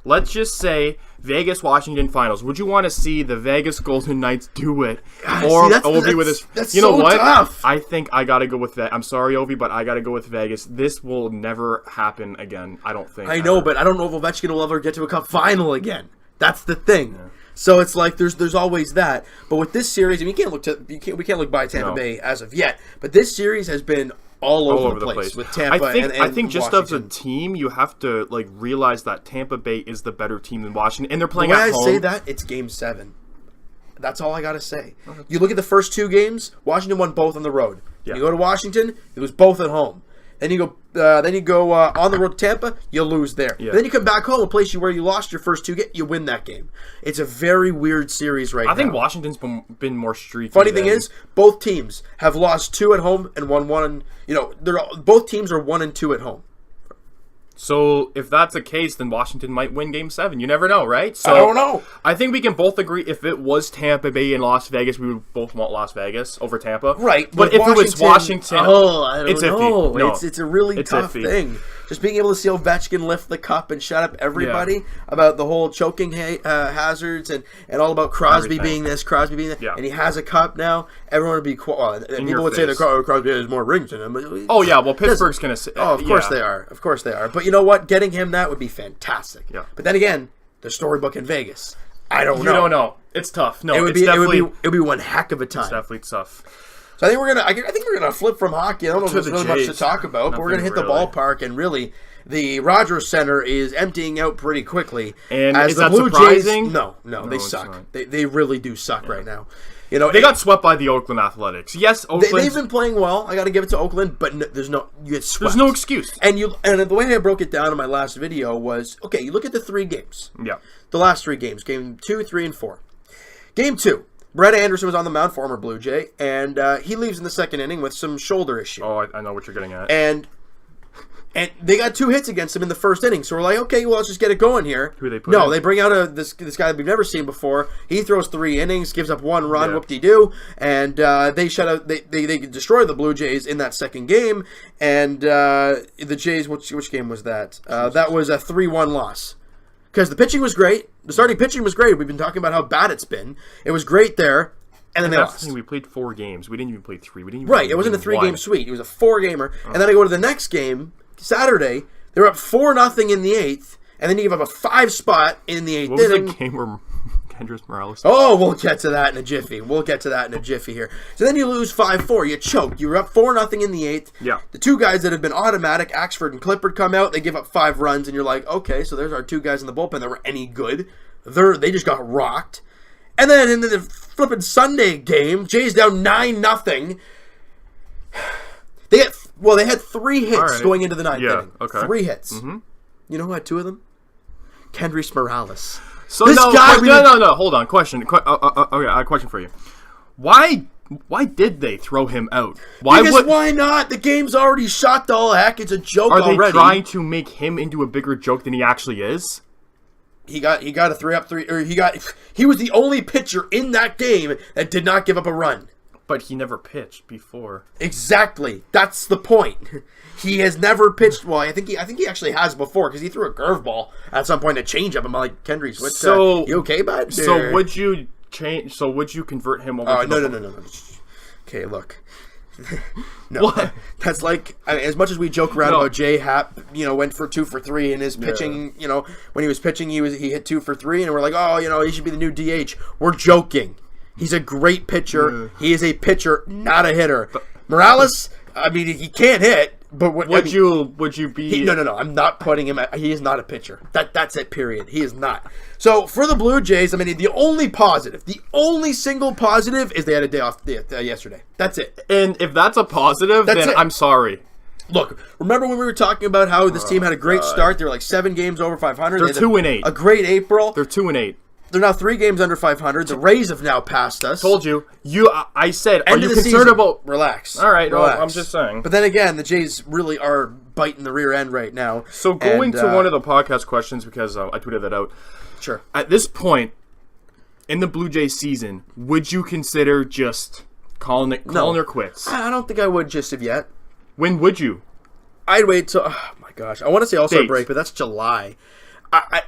let's just say Vegas-Washington finals. Would you want to see the Vegas Golden Knights do it? Or Ovi with his... That's so tough. I think I got to go with that. I'm sorry, Ovi, but I got to go with Vegas. This will never happen again, I don't think. I know, but I don't know if Ovechkin will ever get to a cup final again. That's the thing. Yeah. So it's like there's always that. But with this series, I mean, we can't look by Tampa Bay as of yet. But this series has been all over the place with Tampa. I think just Washington. as a team, you have to realize that Tampa Bay is the better team than Washington, and they're playing at home. When I say that, it's Game 7. That's all I gotta say. Okay. You look at the first 2 games. Washington won both on the road. Yeah. You go to Washington, it was both at home. Then you go on the road to Tampa, you lose there. Yeah. Then you come back home, a place where you lost your first 2 games, you win that game. It's a very weird series now. I think Washington's been more streaky. Funny thing is, both teams have lost 2 at home and won 1. Both teams are 1 and 2 at home. So if that's the case, then Washington might win Game 7. You never know, right? So I don't know. I think we can both agree if it was Tampa Bay and Las Vegas, we would both want Las Vegas over Tampa. Right. But if it was Washington, I don't know. Iffy. No, it's a really tough thing. Just being able to see Ovechkin lift the cup and shut up everybody about the whole choking hazards and all about Crosby being this, Crosby being that. Yeah. And he has a cup now. Everyone would be people would say that Crosby has more rings than him. Oh, yeah. Well, Pittsburgh's going to say. Oh, of course they are. Of course they are. But you know what? Getting him that would be fantastic. Yeah. But then again, the storybook in Vegas. I don't know. You don't know. It's tough. No, it would be one heck of a time. It's definitely tough. So I think we're gonna flip from hockey. I don't know if there's really much to talk about, but we're gonna hit the ballpark, and really, the Rogers Center is emptying out pretty quickly. And as is the that Blue surprising? Jays, no, they suck. They really do suck right now. They got swept by the Oakland Athletics. Yes, Oakland. They've been playing well. I got to give it to Oakland, but you get swept. There's no excuse. And the way I broke it down in my last video was, okay, you look at the 3 games. Yeah. The last 3 games, game 2, 3, and 4. Game 2. Brett Anderson was on the mound, former Blue Jay, and he leaves in the second inning with some shoulder issue. Oh, I know what you're getting at. And they got 2 hits against him in the first inning, so we're like, okay, well, let's just get it going here. Who they put No, in? they bring out this guy that we've never seen before. He throws 3 innings, gives up 1 run, whoop-de-doo, and they shut out. They destroy the Blue Jays in that second game, and the Jays. Which game was that? That was a 3-1 loss. Because the pitching was great. The starting pitching was great. We've been talking about how bad it's been. It was great there, and then they lost. The thing, we played 4 games. We didn't even play 3. We didn't even Right, it wasn't a 3-game sweep. It was a 4-gamer. And then I go to the next game, Saturday. They were up 4-0 in the 8th, and then you give up a 5 spot in the 8th What was inning. the game where Kendrys Morales... Oh, we'll get to that in a jiffy. Here. So then you lose 5-4. You choke. You were up 4-0 in the 8th. Yeah. The 2 guys that have been automatic, Axford and Clippard, come out. They give up 5 runs, and you're like, okay, so there's our 2 guys in the bullpen that were any good. They just got rocked. And then in the flipping Sunday game, Jays down 9-0. They had 3 hits going into the 9th inning. Okay. 3 hits. Mm-hmm. You know who had 2 of them? Kendrys Morales. So no. Hold on. Question. Okay, I have a question for you. Why did they throw him out? Why not? The game's already shot to all heck. It's a joke already. Are they trying to make him into a bigger joke than he actually is? He got a 3-3, or he was the only pitcher in that game that did not give up a run. But he never pitched before. Exactly. That's the point. He has never pitched. Well, I think he actually has before, because he threw a curveball at some point, a changeup. I'm like, Kendrys, you okay, bud? So would you change? So would you convert him over? No. Okay, look. No, what? That's like, as much as we joke around about Jay Happ, went for 2 for 3 in his pitching. When he was pitching, he hit 2 for 3, and we're like, oh, he should be the new DH. We're joking. He's a great pitcher. He is a pitcher, not a hitter. Morales, he can't hit. But would you be? No. I'm not putting him. He is not a pitcher. That's it. Period. He is not. So for the Blue Jays, the only single positive is they had a day off yesterday. That's it. And if that's a positive, then I'm sorry. Look, remember when we were talking about how this team had a great start? They were like 7 games over 500. They're 2-8. A great April. They're 2-8. They're now 3 games under 500. The Rays have now passed us. Told you. I said, are you concerned about... Relax. All right, relax. No, I'm just saying. But then again, the Jays really are biting the rear end right now. So going to one of the podcast questions, because I tweeted that out. Sure. At this point in the Blue Jays season, would you consider just calling her quits? I don't think I would just of yet. When would you? I'd wait till... Oh, my gosh. I want to say All-Star break, but that's July.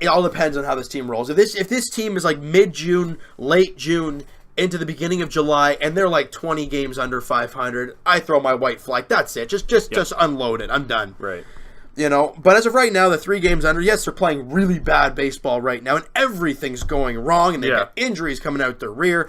It all depends on how this team rolls. If this team is like mid-June, late June, into the beginning of July, and they're like 20 games under 500, I throw my white flag. That's it. Just unload it. I'm done. Right. But as of right now, the 3 games under, yes, they're playing really bad baseball right now, and everything's going wrong, and they've got injuries coming out their rear.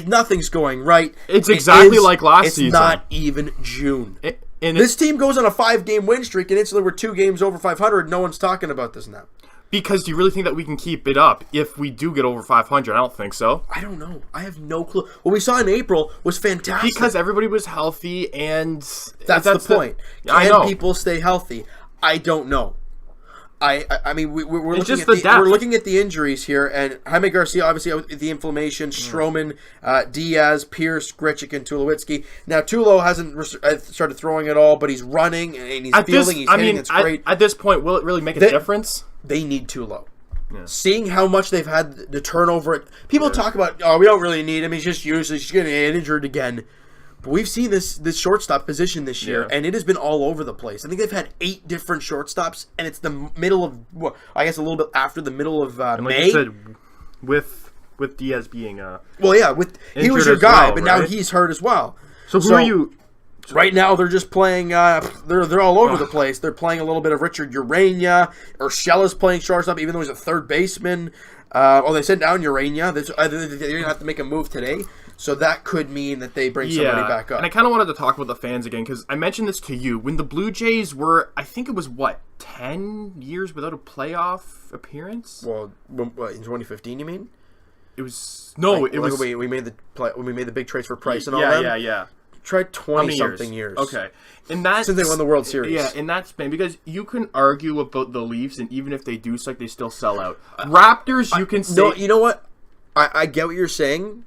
Nothing's going right. It's exactly like last season. It's not even June. This team goes on a 5-game win streak, and instantly we're 2 games over 500. No one's talking about this now. Because do you really think that we can keep it up if we do get over 500? I don't think so. I don't know. I have no clue. What we saw in April was fantastic. Because everybody was healthy, and... That's the point. Can people stay healthy? I don't know. We're looking at the injuries here, and Jaime Garcia obviously out with the inflammation. Stroman, Diaz, Pierce, Grichuk, and Tulowitzki. Now Tulo hasn't started throwing at all, but he's running and he's fielding. He's hitting. It's great. At this point, will it really make a difference? They need Tulo. Yeah. Seeing how much they've had the turnover, people talk about, we don't really need him. He's just useless. He's going to get injured again. But we've seen this shortstop position this year, and it has been all over the place. I think they've had 8 different shortstops, and it's the middle of, I guess a little bit after the middle of May. Like you said, with Diaz being he was your guy, but now he's hurt as well. So who are you? Right now, they're just playing. They're all over the place. They're playing a little bit of Richard Urania. Urshela's playing shortstop, even though he's a third baseman. They sent down Urania. They're going to have to make a move today. So that could mean that they bring somebody back up. And I kind of wanted to talk about the fans again, because I mentioned this to you. When the Blue Jays were, I think it was, 10 years without a playoff appearance? Well, in 2015, you mean? It was... No, it was... We made the big trades for Price and all that? Yeah. Tried 20-something years. Okay. Since they won the World Series. Yeah, in that span. Because you can argue about the Leafs, and even if they do suck, they still sell out. Raptors, you can say... No, you know what? I get what you're saying.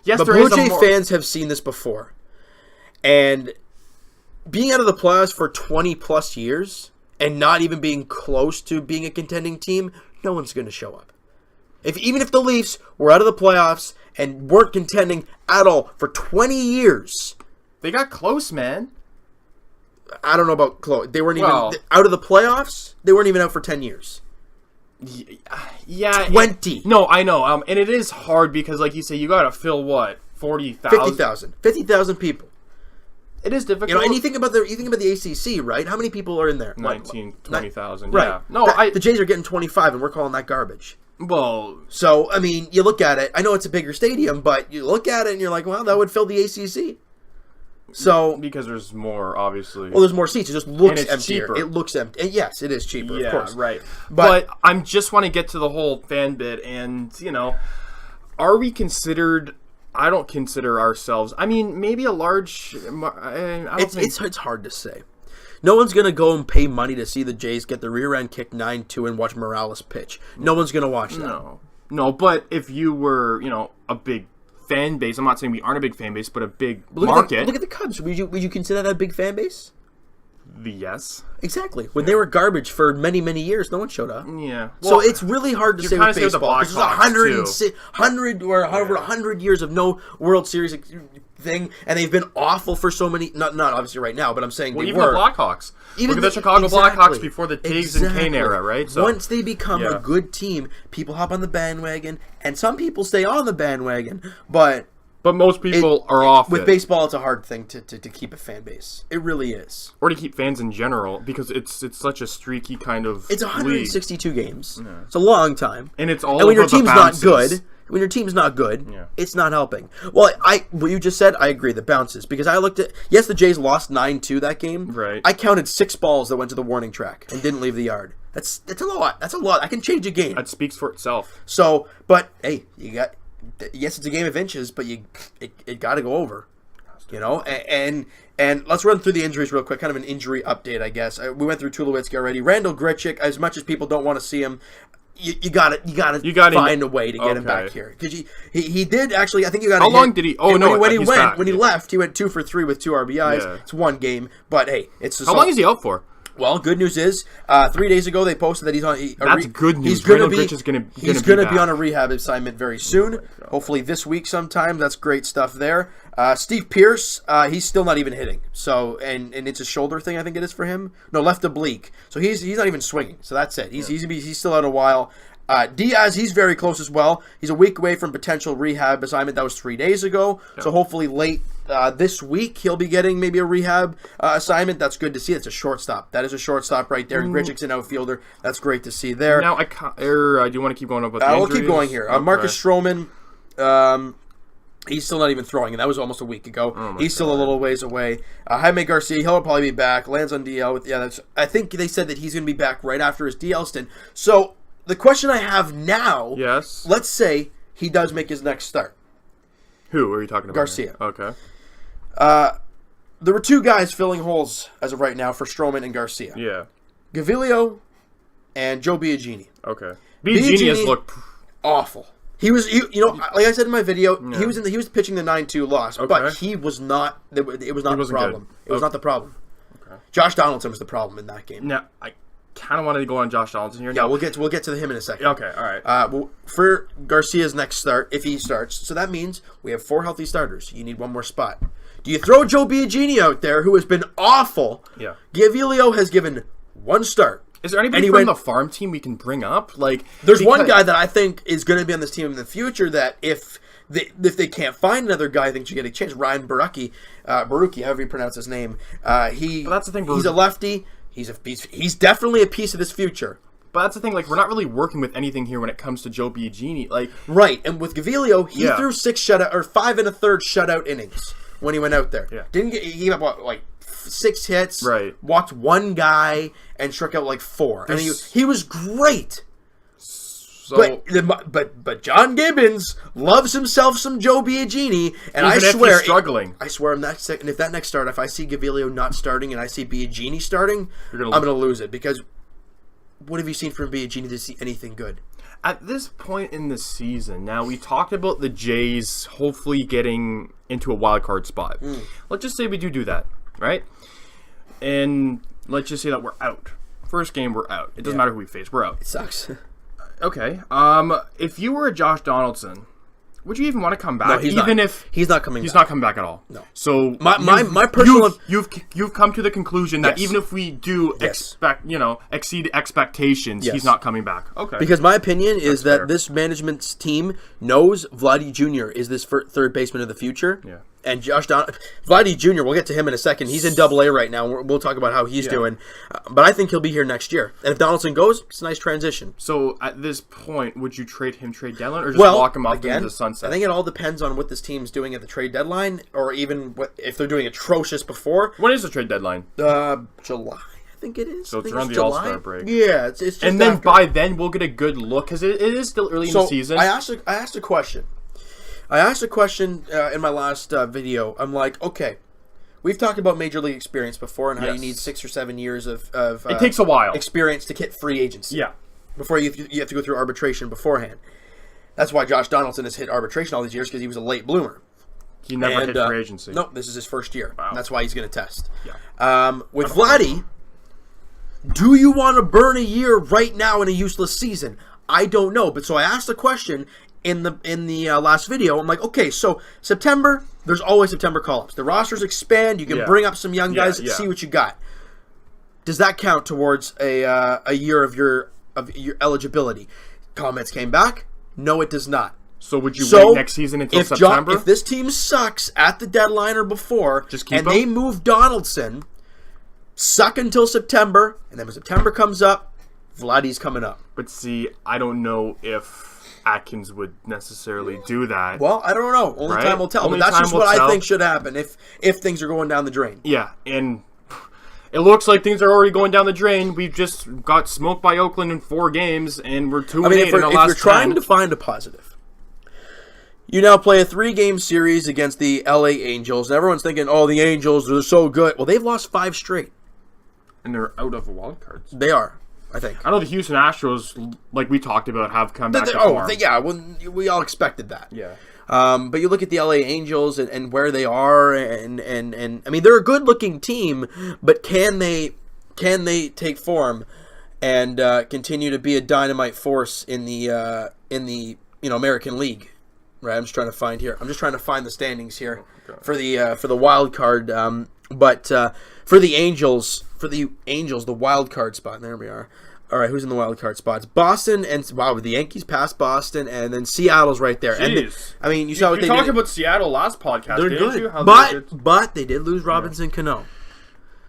Yes, but there Blue is Jay fans have seen this before. And being out of the playoffs for 20-plus years and not even being close to being a contending team, no one's going to show up. Even if the Leafs were out of the playoffs and weren't contending at all for 20 years... They got close, man. I don't know about close. They weren't even out of the playoffs. They weren't even out for 10 years. Yeah. 20. No, I know. And it is hard because, like you say, you got to fill what? 40,000? 50,000. 50,000 people. It is difficult. You know, and you think about the ACC, right? How many people are in there? 20,000. Right. Yeah. No, the Jays are getting 25, and we're calling that garbage. Well, so I mean, you look at it. I know it's a bigger stadium, but you look at it and you're like, well, that would fill the ACC. So because there's more, obviously. Well, there's more seats. It just looks emptier. Cheaper. It looks empty. And yes, it is cheaper. Yeah, of course. Right. But I just want to get to the whole fan bit, and are we considered? I don't consider ourselves. I mean, maybe a large. It's hard to say. No one's going to go and pay money to see the Jays get the rear end kick 9-2 and watch Morales pitch. No one's going to watch that. No, but if you were, a big fan base, I'm not saying we aren't a big fan base, but a big market. Look at the Cubs. Would you consider that a big fan base? Yes. Exactly. When they were garbage for many, many years, no one showed up. Yeah. Well, so it's really hard to say with baseball. This is 100 years of no World Series thing, and they've been awful for so many. Not obviously right now, but I'm saying even the Blackhawks. Look at the Chicago Blackhawks before the Taves and Kane era, right? So, once they become a good team, people hop on the bandwagon, and some people stay on the bandwagon, but most people are off with baseball. It's a hard thing to keep a fan base. It really is, or to keep fans in general, because it's such a streaky kind of. It's 162 games. Yeah. It's a long time, and it's all. And when your team's not good. When your team's not good, it's not helping. Well, what you just said, I agree, the bounces. Because I looked at, yes, the Jays lost 9-2 that game. Right. I counted 6 balls that went to the warning track and didn't leave the yard. That's a lot. That's a lot. I can change a game. That speaks for itself. So, but, hey, yes, it's a game of inches, but it got to go over. And let's run through the injuries real quick, kind of an injury update, I guess. We went through Tulowitzki already. Randall Grichuk, as much as people don't want to see him, You got to find a way to get him back here, because he did actually. I think you got. How long did he? Oh no! When he left, he went 2 for 3 with 2 RBIs. Yeah. It's one game, but hey, it's how long is he out for? Well, good news is, 3 days ago they posted that he's on. That's good news. He's going to be on a rehab assignment very soon. Hopefully this week sometime. That's great stuff there. Steve Pearce, he's still not even hitting. So and it's a shoulder thing, I think it is for him. No, left oblique. So he's not even swinging. So that's it. He's still out a while. Diaz, he's very close as well. He's a week away from potential rehab assignment. That was 3 days ago. Yeah. So hopefully late this week he'll be getting maybe a rehab assignment. That's good to see. That's a shortstop. That is a shortstop right there. Grichuk's an outfielder. That's great to see there. Now, do you want to keep going about the injuries? We'll keep going here. Marcus Stroman, he's still not even throwing, and that was almost a week ago. He's still a little ways away. Jaime Garcia, he'll probably be back. Lands on DL. I think they said that he's going to be back right after his DL stint. So the question I have now, let's say he does make his next start. Who are you talking about? Garcia. Here? Okay. There were 2 guys filling holes as of right now for Stroman and Garcia. Yeah. Gaviglio and Joe Biagini. Okay. Biagini has looked awful. He was, like I said in my video, he was pitching the 9-2 loss, but he was not. It was not the problem. It was not the problem. Okay. Josh Donaldson was the problem in that game. Now, I kind of wanted to go on Josh Donaldson here. Yeah, we'll get to him in a second. Okay, all right. For Garcia's next start, if he starts, so that means we have 4 healthy starters. You need one more spot. Do you throw Joe Biagini out there, who has been awful? Yeah. Gaviglio has given 1 start. Is there anybody from the farm team we can bring up? There's one guy that I think is going to be on this team in the future that if they can't find another guy, I think should get a chance. Ryan Barucki, however you pronounce his name. But that's the thing. He's a lefty. He's definitely a piece of this future. But that's the thing. We're not really working with anything here when it comes to Joe Biagini. Right, and with Gaviglio, he threw 5 1/3 shutout innings when he went out there. Yeah. He gave up 6 hits. Right. Walked 1 guy and struck out 4. And he was great. So, but John Gibbons loves himself some Joe Biagini, and I swear, he's struggling. I swear, and if that next start, if I see Gaviglio not starting and I see Biagini starting, I'm going to lose it, because what have you seen from Biagini to see anything good? At this point in the season, now we talked about the Jays hopefully getting into a wild card spot. Let's just say we do that, right? And let's just say that we're out. First game, we're out. It doesn't matter who we face. We're out. It sucks. Okay. If you were a Josh Donaldson, would you even want to come back? No, he's not coming back. He's not coming back at all. No. So my personal you've come to the conclusion that even if we do exceed expectations, he's not coming back. Okay. Because my opinion is that this management's team knows Vladdy Jr. is this third baseman of the future. Yeah. And Vladdy Jr., we'll get to him in a second. He's in Double-A right now. We'll talk about how he's doing. But I think he'll be here next year. And if Donaldson goes, it's a nice transition. So at this point, would you trade deadline or just walk him off into the sunset? I think it all depends on what this team's doing at the trade deadline, or even if they're doing atrocious before. When is the trade dedeadline? July. I think it is. So it's around the All-Star break. Yeah, it's just and then by then we'll get a good look because it is still early in the season. I asked a question. In my last video. I'm like, okay, we've talked about major league experience before and how you need 6 or 7 years of it takes a while experience to hit free agency. Yeah, before you have to go through arbitration beforehand. That's why Josh Donaldson has hit arbitration all these years because he was a late bloomer. He never hit free agency. No, this is his first year. Wow. And that's why he's going to test. Yeah. With Vladdy, do you want to burn a year right now in a useless season? I don't know. But so I asked the question in the last video. I'm like, okay, so September, there's always September call-ups. The rosters expand. You can bring up some young guys and see what you got. Does that count towards a year of your eligibility? Comments came back. No, it does not. So would you wait next season until September? If this team sucks at the deadline or before, they move Donaldson, suck until September, and then when September comes up, Vladdy's coming up. But see, I don't know if Atkins would necessarily do that. Well, I don't know. Only time will tell. But that's just what I think should happen if things are going down the drain. Yeah, and it looks like things are already going down the drain. We've just got smoked by Oakland in 4 games, and we're 2-8 in the last 10. If you're trying to find a positive, you now play a 3-game series against the LA Angels, and everyone's thinking, oh, the Angels, they're so good. Well, they've lost 5 straight. And they're out of a wild card. They are. I think. I know the Houston Astros, like we talked about, have come back to form. We all expected that. Yeah. But you look at the LA Angels and where they are, and I mean they're a good-looking team, but can they take form and continue to be a dynamite force in the American League? Right. I'm just trying to find the standings here for the wild card. But for the Angels, the wild card spot. There we are. All right, who's in the wild card spots? Boston and the Yankees passed Boston, and then Seattle's right there. Jeez. And you saw what they did. You talked about Seattle last podcast. They're didn't good, you? but they did lose Robinson Cano.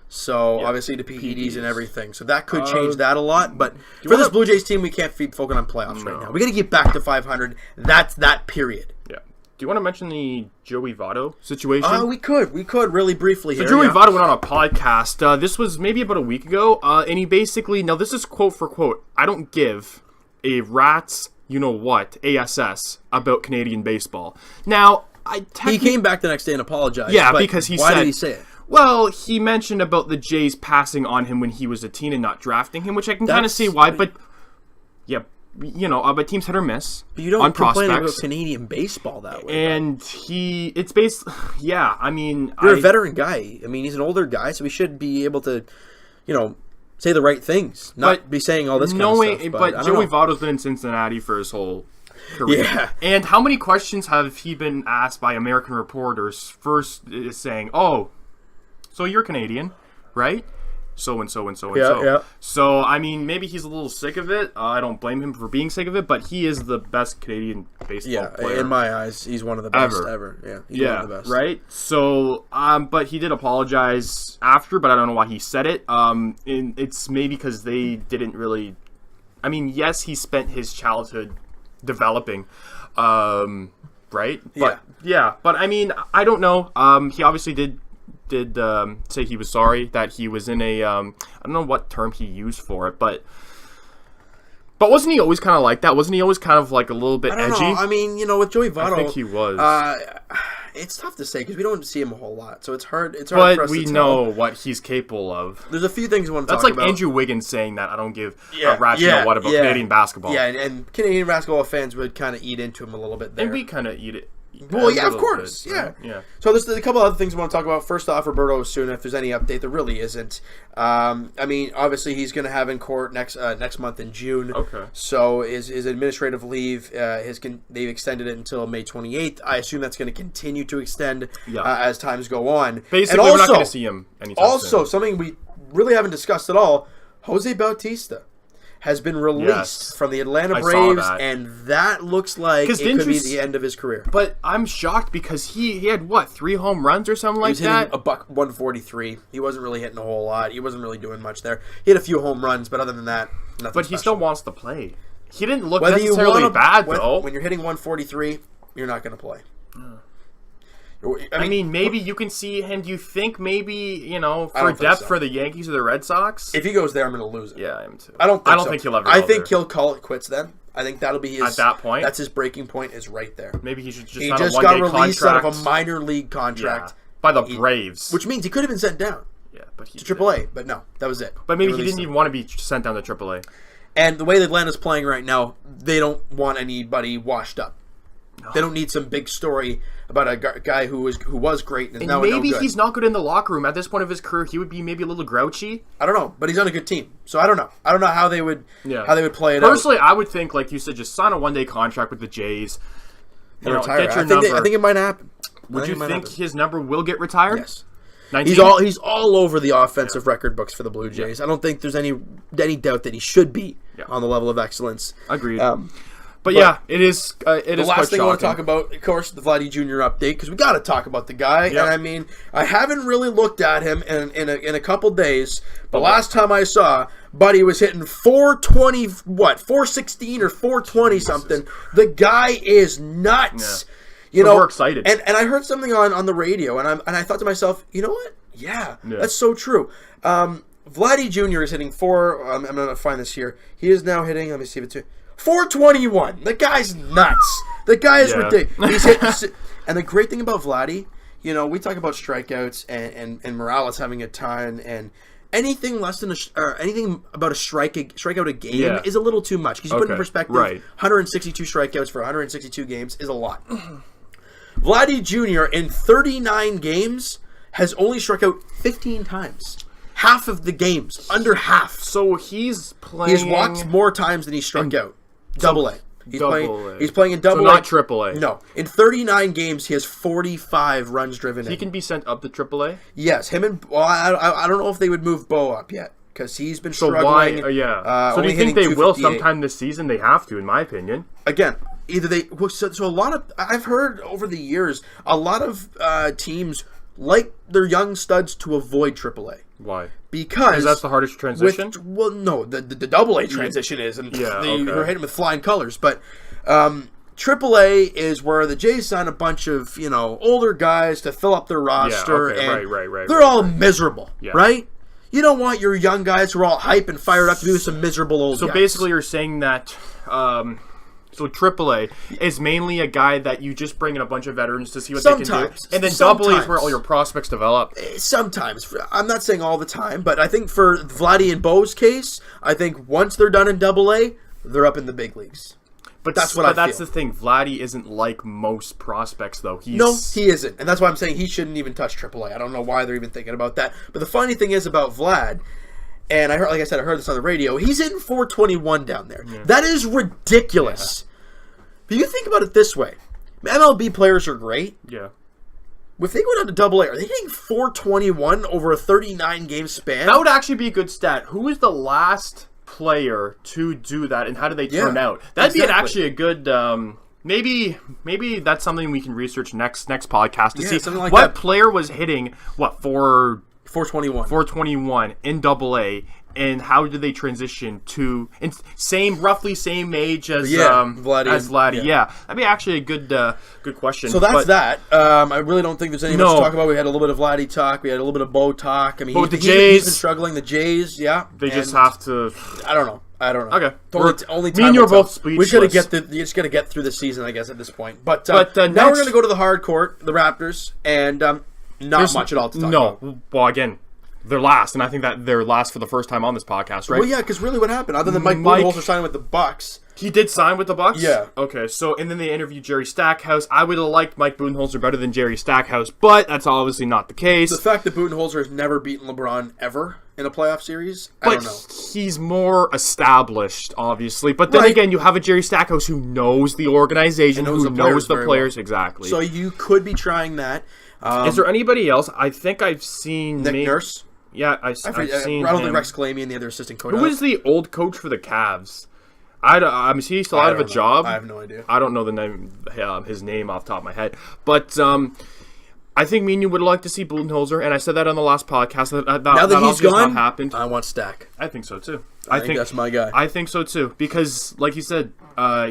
So obviously the PEDs and everything. So that could change that a lot. But for this Blue Jays team, we can't be focusing on playoffs right now. We got to get back to 500. That's that period. Yeah. Do you want to mention the Joey Votto situation? We could really briefly here. So Joey Votto went on a podcast. This was maybe about a week ago, and he basically, now this is quote for quote, I don't give a rat's you-know-what, ASS, about Canadian baseball. Now, he came back the next day and apologized. Yeah, because why did he say it? Well, he mentioned about the Jays passing on him when he was a teen and not drafting him, which I can kind of see why, but yeah. But teams hit or miss. But you don't complain about Canadian baseball that way. And it's based, I mean, you're a veteran guy. I mean, he's an older guy, so we should be able to, say the right things, not be saying all this kind of stuff. But Joey Votto's been in Cincinnati for his whole career. Yeah. And how many questions have he been asked by American reporters? First is saying, "Oh, so you're Canadian, right?" So and so and so and so. Yeah. So, I mean, maybe he's a little sick of it. I don't blame him for being sick of it, but he is the best Canadian baseball player. In my eyes, he's one of the best ever. Yeah, he's one of the best. Right? So, but he did apologize after, but I don't know why he said it. It's maybe because they didn't really... I mean, yes, he spent his childhood developing, right? But, but I mean, I don't know. He obviously did say he was sorry that he was in a I don't know what term he used for it, but wasn't he always kind of like that? Wasn't he always kind of like a little bit edgy? I mean, with Joey Votto, I think he was. It's tough to say because we don't see him a whole lot, so it's hard. It's hard for But us we to know tell. what he's capable of. There's a few things we want to That's talk like about. Andrew Wiggins saying that I don't give a rat's what about Canadian basketball. Yeah, and Canadian basketball fans would kind of eat into him a little bit there. And we kind of eat it. Well, yeah, of course. Bit, Yeah. right? Yeah. So there's a couple other things we want to talk about. First off, Roberto Osuna, if there's any update, there really isn't. I mean, obviously, he's going to have in court next month in June. Okay. So his administrative leave, they've extended it until May 28th. I assume that's going to continue to extend as times go on. Basically, and also, we're not going to see him anytime soon. Something we really haven't discussed at all, Jose Bautista has been released from the Atlanta Braves, and that looks like it could be the end of his career. But I'm shocked because he had, 3 home runs or something like that? He was hitting a buck 143. He wasn't really hitting a whole lot. He wasn't really doing much there. He had a few home runs, but other than that, nothing But special. he still wants to play. He didn't look necessarily bad, though. When you're hitting 143, you're not going to play. I mean, maybe you can see him. Do you think maybe, for depth for the Yankees or the Red Sox? If he goes there, I'm going to lose it. Yeah, I am too. I don't think he'll ever go I think there. he'll call it quits then. I think that'll be his... At that point? That's his breaking point is right there. Maybe he should just He sign just a got one-day released contract. out of a minor league contract. By the Braves. Which means he could have been sent down but to AAA, but no, that was it. But maybe he didn't even want to be sent down to AAA. And the way that Atlanta's playing right now, they don't want anybody washed up. No. They don't need some big story about a guy who was great and is now maybe no good. He's not good in the locker room. At this point of his career, he would be maybe a little grouchy. I don't know, but he's on a good team, so I don't know. I don't know how they would play it Personally, out. I would think, like you said, just sign a one-day contract with the Jays. Retire. Get your number. I think it might happen. Would you think his number will get retired? Yes. 19? He's all over the offensive record books for the Blue Jays. I don't think there's any doubt that he should be on the level of excellence. Agreed. But yeah, it is. It is the last thing shocking. I want to talk about, of course, the Vladdy Jr. update, because we got to talk about the guy. Yep. And I mean, I haven't really looked at him in a couple days. But last time I saw, Buddy was hitting 420, 416 or 420 something. The guy is nuts. Yeah. We're excited. And I heard something on the radio, and I thought to myself, you know what? Yeah. That's so true. Vladdy Jr. is hitting I'm going to find this here. He is now hitting, let me see if it's 421. The guy's nuts. The guy is ridiculous. He's hitting, and the great thing about Vladdy, we talk about strikeouts and Morales having a ton, and anything less than anything about a strikeout a game is a little too much. Because you put in perspective, 162 strikeouts for 162 games is a lot. Vladdy Jr. in 39 games has only struck out 15 times. Half of the games, under half. So he's playing. He's walked more times than he struck out. Double A. He's playing in double A. So not triple A. No. In 39 games, he has 45 runs driven in. He can be sent up to triple A? Yes. Him and... Well, I don't know if they would move Bo up yet. Because he's been struggling. So why... so do you think they will sometime this season? They have to, in my opinion. Again, either they... So a lot of... I've heard over the years, a lot of teams like their young studs to avoid triple A. Why? Because that's the hardest transition? No, the double A transition is, and you're hitting with flying colors. But triple A is where the Jays sign a bunch of older guys to fill up their roster, and they're all miserable, right? You don't want your young guys who are all hype and fired up to be with some miserable old guys. So basically, you're saying that. So AAA is mainly a guy that you just bring in a bunch of veterans to see what they can do. And then Double A is where all your prospects develop. Sometimes. I'm not saying all the time, but I think for Vladdy and Bo's case, I think once they're done in Double A, they're up in the big leagues. But that's what I feel. That's the thing. Vladdy isn't like most prospects, though. No, he isn't. And that's why I'm saying he shouldn't even touch AAA. I don't know why they're even thinking about that. But the funny thing is about Vlad... And I heard, like I said, I heard this on the radio. He's hitting 421 down there. Yeah. That is ridiculous. Yeah. But you think about it this way: MLB players are great. Yeah. If they go down to Double A, are they hitting 421 over a 39-game span? That would actually be a good stat. Who was the last player to do that, and how did they turn out? That'd be actually a good. Maybe that's something we can research next podcast to see like what player was hitting 421 in Double A and how did they transition to roughly same age as Vladdy? Yeah, that'd be actually a good question. So that's that. I really don't think there's any much to talk about. We had a little bit of Vladdy talk. We had a little bit of Bo talk. I mean, the Jays, he's been struggling. The Jays, they just have to. I don't know. Okay. Only me and you are both speechless. You just got to get through the season, I guess, at this point. But now we're going to go to the hard court, the Raptors, and not much at all to talk about. No. Well, again, they're last, and I think that they're last for the first time on this podcast, right? Well, yeah, because really what happened, other than Mike Budenholzer signing with the Bucks. He did sign with the Bucks? Yeah. Okay, and then they interviewed Jerry Stackhouse. I would have liked Mike Budenholzer better than Jerry Stackhouse, but that's obviously not the case. The fact that Budenholzer has never beaten LeBron ever in a playoff series, I don't know. But he's more established, obviously. But then again, you have a Jerry Stackhouse who knows the organization, who knows the players exactly. So you could be trying that. Is there anybody else? I think I've seen Nick Nurse. Yeah, I've seen I don't think Rex Kalamian, the other assistant coach. Who is the old coach for the Cavs? Is he still out of a job? I have no idea. I don't know the name, his name off the top of my head. But I think me and you would like to see Budenholzer, and I said that on the last podcast. Now that he's gone, happened. I want Stack. I think so too. I think that's my guy. I think so too, because like you said,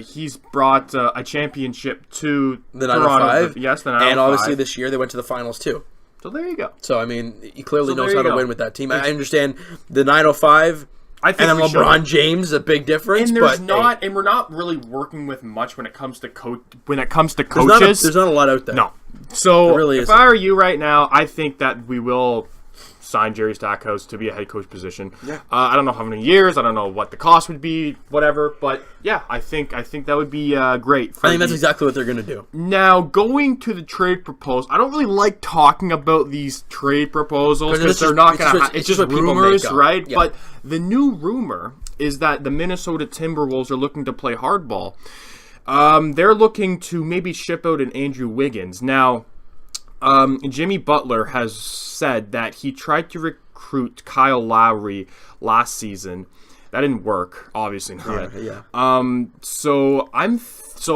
he's brought a championship to the 905. Yes, the 905. And obviously this year they went to the finals too. So there you go. So I mean, he clearly knows how to win with that team. I understand the 905. I think and then LeBron James, a big difference. And we're not really working with much when it comes to coaches. There's not a lot out there. No. So really if I were you right now, I think that we will sign Jerry Stackhouse to be a head coach position. Yeah. I don't know how many years. I don't know what the cost would be. Whatever. But yeah, I think that would be great. I think that's exactly what they're going to do. Now going to the trade proposal, I don't really like talking about these trade proposals because they're not going to. It's just rumors, right? Yeah. But the new rumor is that the Minnesota Timberwolves are looking to play hardball. They're looking to maybe ship out an Andrew Wiggins. Now, Jimmy Butler has said that he tried to recruit Kyle Lowry last season. That didn't work, obviously not. Yeah. So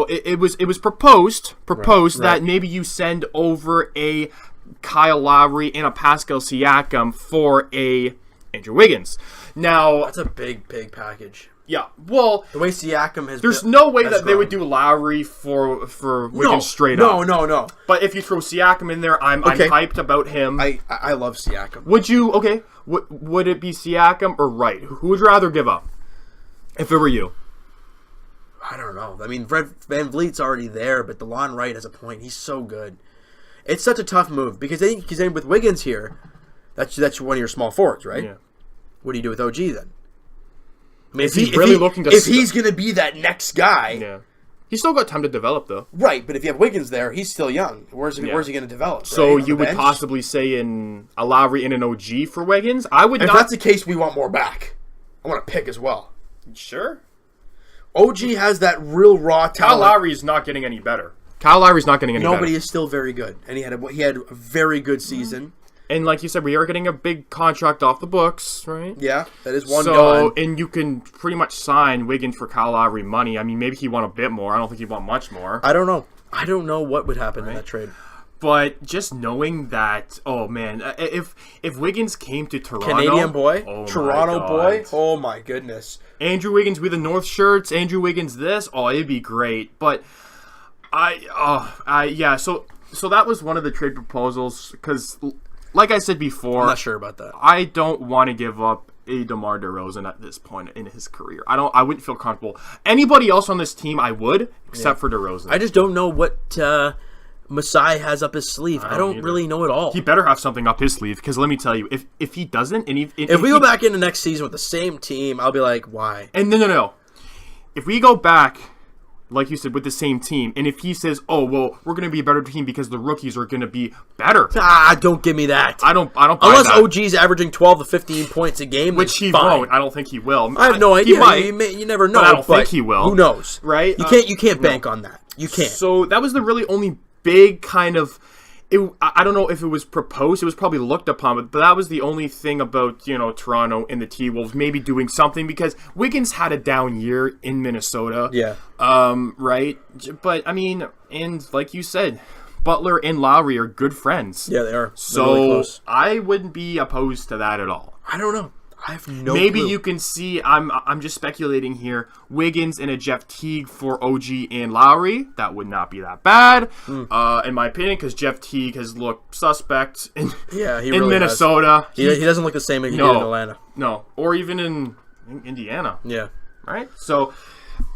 it was proposed that maybe you send over a Kyle Lowry and a Pascal Siakam for a Andrew Wiggins. Now that's a big package. Yeah, well, the way Siakam has, there's no way that they would do Lowry for Wiggins straight up. No. But if you throw Siakam in there, I'm hyped about him. I love Siakam. Would you? Okay, would it be Siakam or Wright? Who would you rather give up? If it were you, I don't know. I mean, Van Vliet's already there, but DeLon Wright has a point. He's so good. It's such a tough move because then with Wiggins here, that's one of your small forwards, right? Yeah. What do you do with OG then? I mean, if he's going to be that next guy, yeah, he's still got time to develop though. Right, but if you have Wiggins there, he's still young. Where's he going to develop? So you would possibly say in a Lowry and an OG for Wiggins. I would. If that's the case, we want more back. I want to pick as well. Sure. OG has that real raw talent. Kyle Lowry is not getting any better. Nobody is still very good, and he had a very good season. And like you said, we are getting a big contract off the books, right? Yeah, that is one gone. And you can pretty much sign Wiggins for Kyle Lowry money. I mean, maybe he want a bit more. I don't think he'd want much more. I don't know. I don't know what would happen in that trade. But just knowing that, oh man, if Wiggins came to Toronto, Canadian boy, Toronto boy, oh my goodness, Andrew Wiggins with the North shirts, Andrew Wiggins this, it'd be great. But so that was one of the trade proposals because. Like I said before, I'm not sure about that. I don't want to give up a DeMar DeRozan at this point in his career. I wouldn't feel comfortable. Anybody else on this team, I would, except for DeRozan. I just don't know what Masai has up his sleeve. I don't really know at all. He better have something up his sleeve because let me tell you, if he doesn't, if we go back into next season with the same team, I'll be like, why? And no. If we go back. Like you said, with the same team. And if he says, oh, well, we're going to be a better team because the rookies are going to be better. Don't give me that. I don't Unless OG's averaging 12 to 15 points a game, which he won't. I don't think he will. I have no idea. He might. You never know. But I don't think he will. Who knows? Right? You can't bank on that. You can't. So that was the really only big kind of... I don't know if it was proposed. It was probably looked upon, but that was the only thing about Toronto and the T-Wolves maybe doing something because Wiggins had a down year in Minnesota. Yeah. Right. But I mean, and like you said, Butler and Lowry are good friends. Yeah, they are. So really close. I wouldn't be opposed to that at all. I don't know. I have no Maybe clue. you can see, I'm just speculating here, Wiggins and a Jeff Teague for OG and Lowry. That would not be that bad, in my opinion, because Jeff Teague has looked suspect in Minnesota. He doesn't look the same as he did in Atlanta. No, or even in Indiana. Yeah. Right? So,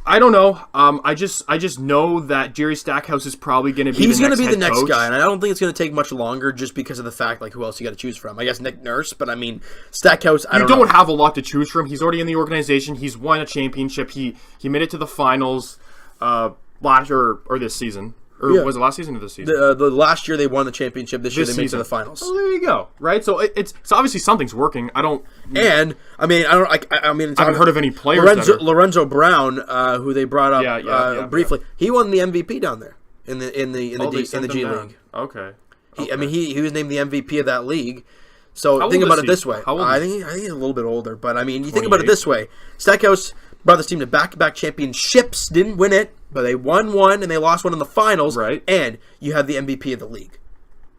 I don't know. I just know that Jerry Stackhouse is probably going to be He's going to be the next coach. guy, and I don't think it's going to take much longer just because of the fact, like, who else you got to choose from. I guess Nick Nurse, but I mean, Stackhouse, I don't know. You don't have a lot to choose from. He's already in the organization. He's won a championship. He made it to the finals last or this season. Or was it last season or this season? The last year they won the championship. This year they made it to the finals. Oh, there you go. Right, so it's obviously something's working. I haven't heard of any players. Lorenzo Brown, who they brought up briefly, he won the MVP down there in the G League. Okay. He was named the MVP of that league. So think about it this way. I think he's a little bit older, but I mean, you think about it this way: Stackhouse brought this team to back-to-back championships, didn't win it, but they won one and they lost one in the finals. Right. And you have the MVP of the league.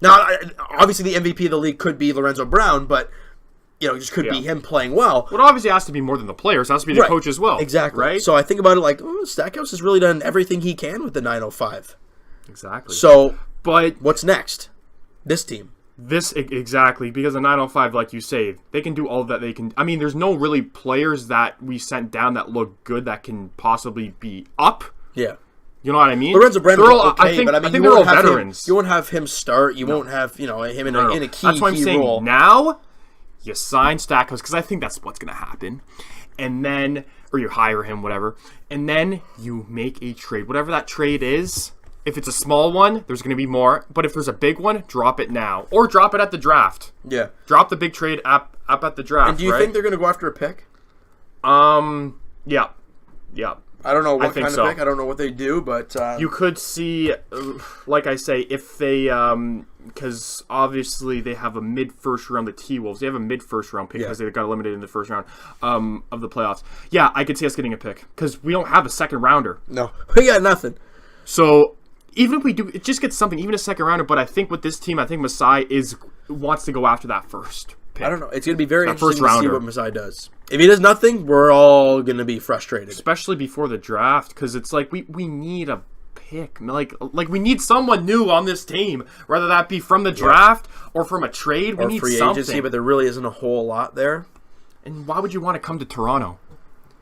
Now, obviously, the MVP of the league could be Lorenzo Brown, but it just could be him playing well. Well, it obviously has to be more than the players. It has to be the coach as well. Exactly. Right. So I think about it like, Stackhouse has really done everything he can with the 905. Exactly. So, but what's next? This team. Exactly, because the 905, like you say, they can do all that they can. I mean, there's no really players that we sent down that look good that can possibly be up. Yeah. You know what I mean? Lorenzo Brandon, okay, but I mean, they're all veterans. You won't have him start. You won't have him in a key That's why I'm saying role. Now, you sign Stackhouse, because I think that's what's going to happen. And then, or you hire him, whatever. And then you make a trade. Whatever that trade is. If it's a small one, there's going to be more. But if there's a big one, drop it now. Or drop it at the draft. Yeah. Drop the big trade up at the draft. And do you think they're going to go after a pick? Yeah. I don't know what kind of pick. I don't know what they do, but... you could see, like I say, if they... Because obviously they have a mid-first round, the T-Wolves. They have a mid-first round pick because they got eliminated in the first round of the playoffs. Yeah, I could see us getting a pick. Because we don't have a second rounder. No. We got nothing. So... Even if we do, it just gets something, even a second rounder. But I think with this team, I think Masai wants to go after that first pick. I don't know. It's going to be very interesting to see what Masai does. If he does nothing, we're all going to be frustrated. Especially before the draft, because it's like we need a pick. Like we need someone new on this team, whether that be from the draft or from a trade. We need free something. Agency, but there really isn't a whole lot there. And why would you want to come to Toronto?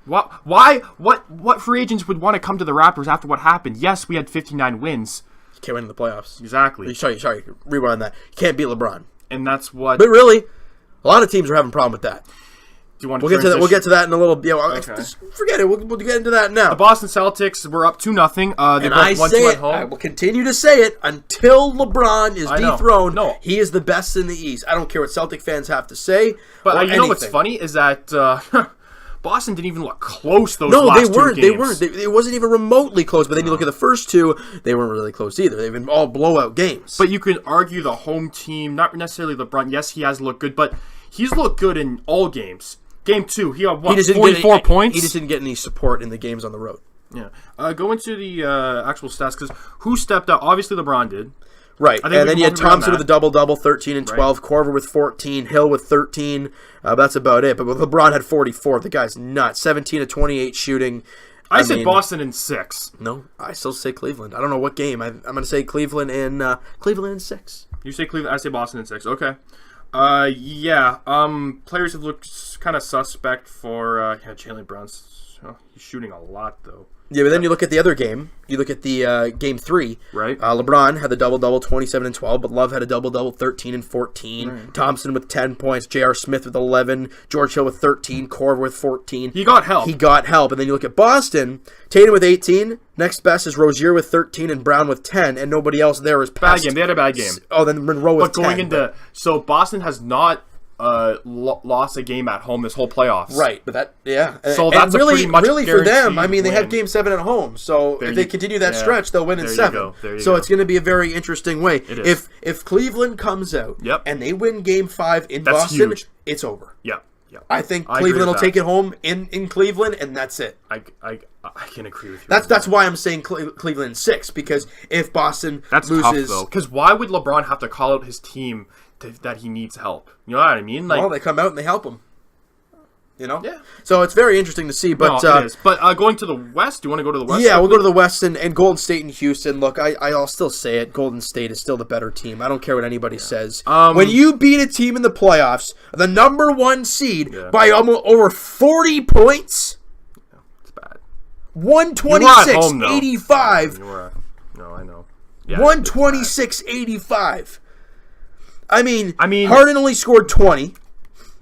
What free agents would want to come to the Raptors after what happened? Yes, we had 59 wins. You can't win in the playoffs. Exactly. Sorry, rewind that. You can't beat LeBron. And that's what... But really, a lot of teams are having a problem with that. Do you want to We'll get to that in a little... Just forget it. We'll get into that now. The Boston Celtics were up 2-0. And I say it, I will continue to say it, until LeBron is dethroned, he is the best in the East. I don't care what Celtic fans have to say. But you know what's funny is that... Boston didn't even look close those last 2 games. They weren't. It wasn't even remotely close. But then you look at the first two, they weren't really close either. They've been all blowout games. But you could argue the home team, not necessarily LeBron. Yes, he has looked good, but he's looked good in all games. Game 2, he got 44 points? He just didn't get any support in the games on the road. Yeah. Go into the actual stats, because who stepped up? Obviously, LeBron did. Right, and then you had Thompson with a double-double, 13 and 12, Korver with 14, Hill with 13. That's about it. But LeBron had 44. The guy's nuts. 17 to 28 shooting. I said Boston in 6. No, I still say Cleveland. I don't know what game. I'm going to say Cleveland in 6. You say Cleveland. I say Boston in 6. Okay. Players have looked kind of suspect for Jaylen Brown's. He's shooting a lot though. Yeah, but then you look at the other game. You look at the Game 3. Right. LeBron had the double-double, 27 and 12, but Love had a double-double, 13 and 14. Right. Thompson with 10 points, J.R. Smith with 11, George Hill with 13, Korver with 14. He got help. And then you look at Boston, Tatum with 18, next best is Rozier with 13 and Brown with 10, and nobody else there is past. Bad game. They had a bad game. Oh, then Monroe with 10. So Boston has not... lost a game at home this whole playoffs. Right, but so that's really, a pretty much for them. I mean, win. they have Game 7 at home, so if they continue that stretch, they'll win in 7. So it's going to be a very interesting way. If Cleveland comes out and they win Game 5 in Boston, huge. It's over. Yeah. I think Cleveland will take it home in Cleveland, and that's it. I can agree with you. That's why I'm saying Cleveland in 6, because if Boston loses, tough though. Because why would LeBron have to call out his team that he needs help? You know what I mean? They come out and they help him. Yeah. So it's very interesting to see. But it is. But going to the West, do you want to go to the West? Yeah, we'll go to the West and Golden State and Houston. Look, I'll still say it. Golden State is still the better team. I don't care what anybody says. When you beat a team in the playoffs, the number 1 seed, by almost over 40 points, it's bad. 126-85. No, I know. Yeah, 126-85. I mean, Harden only scored 20.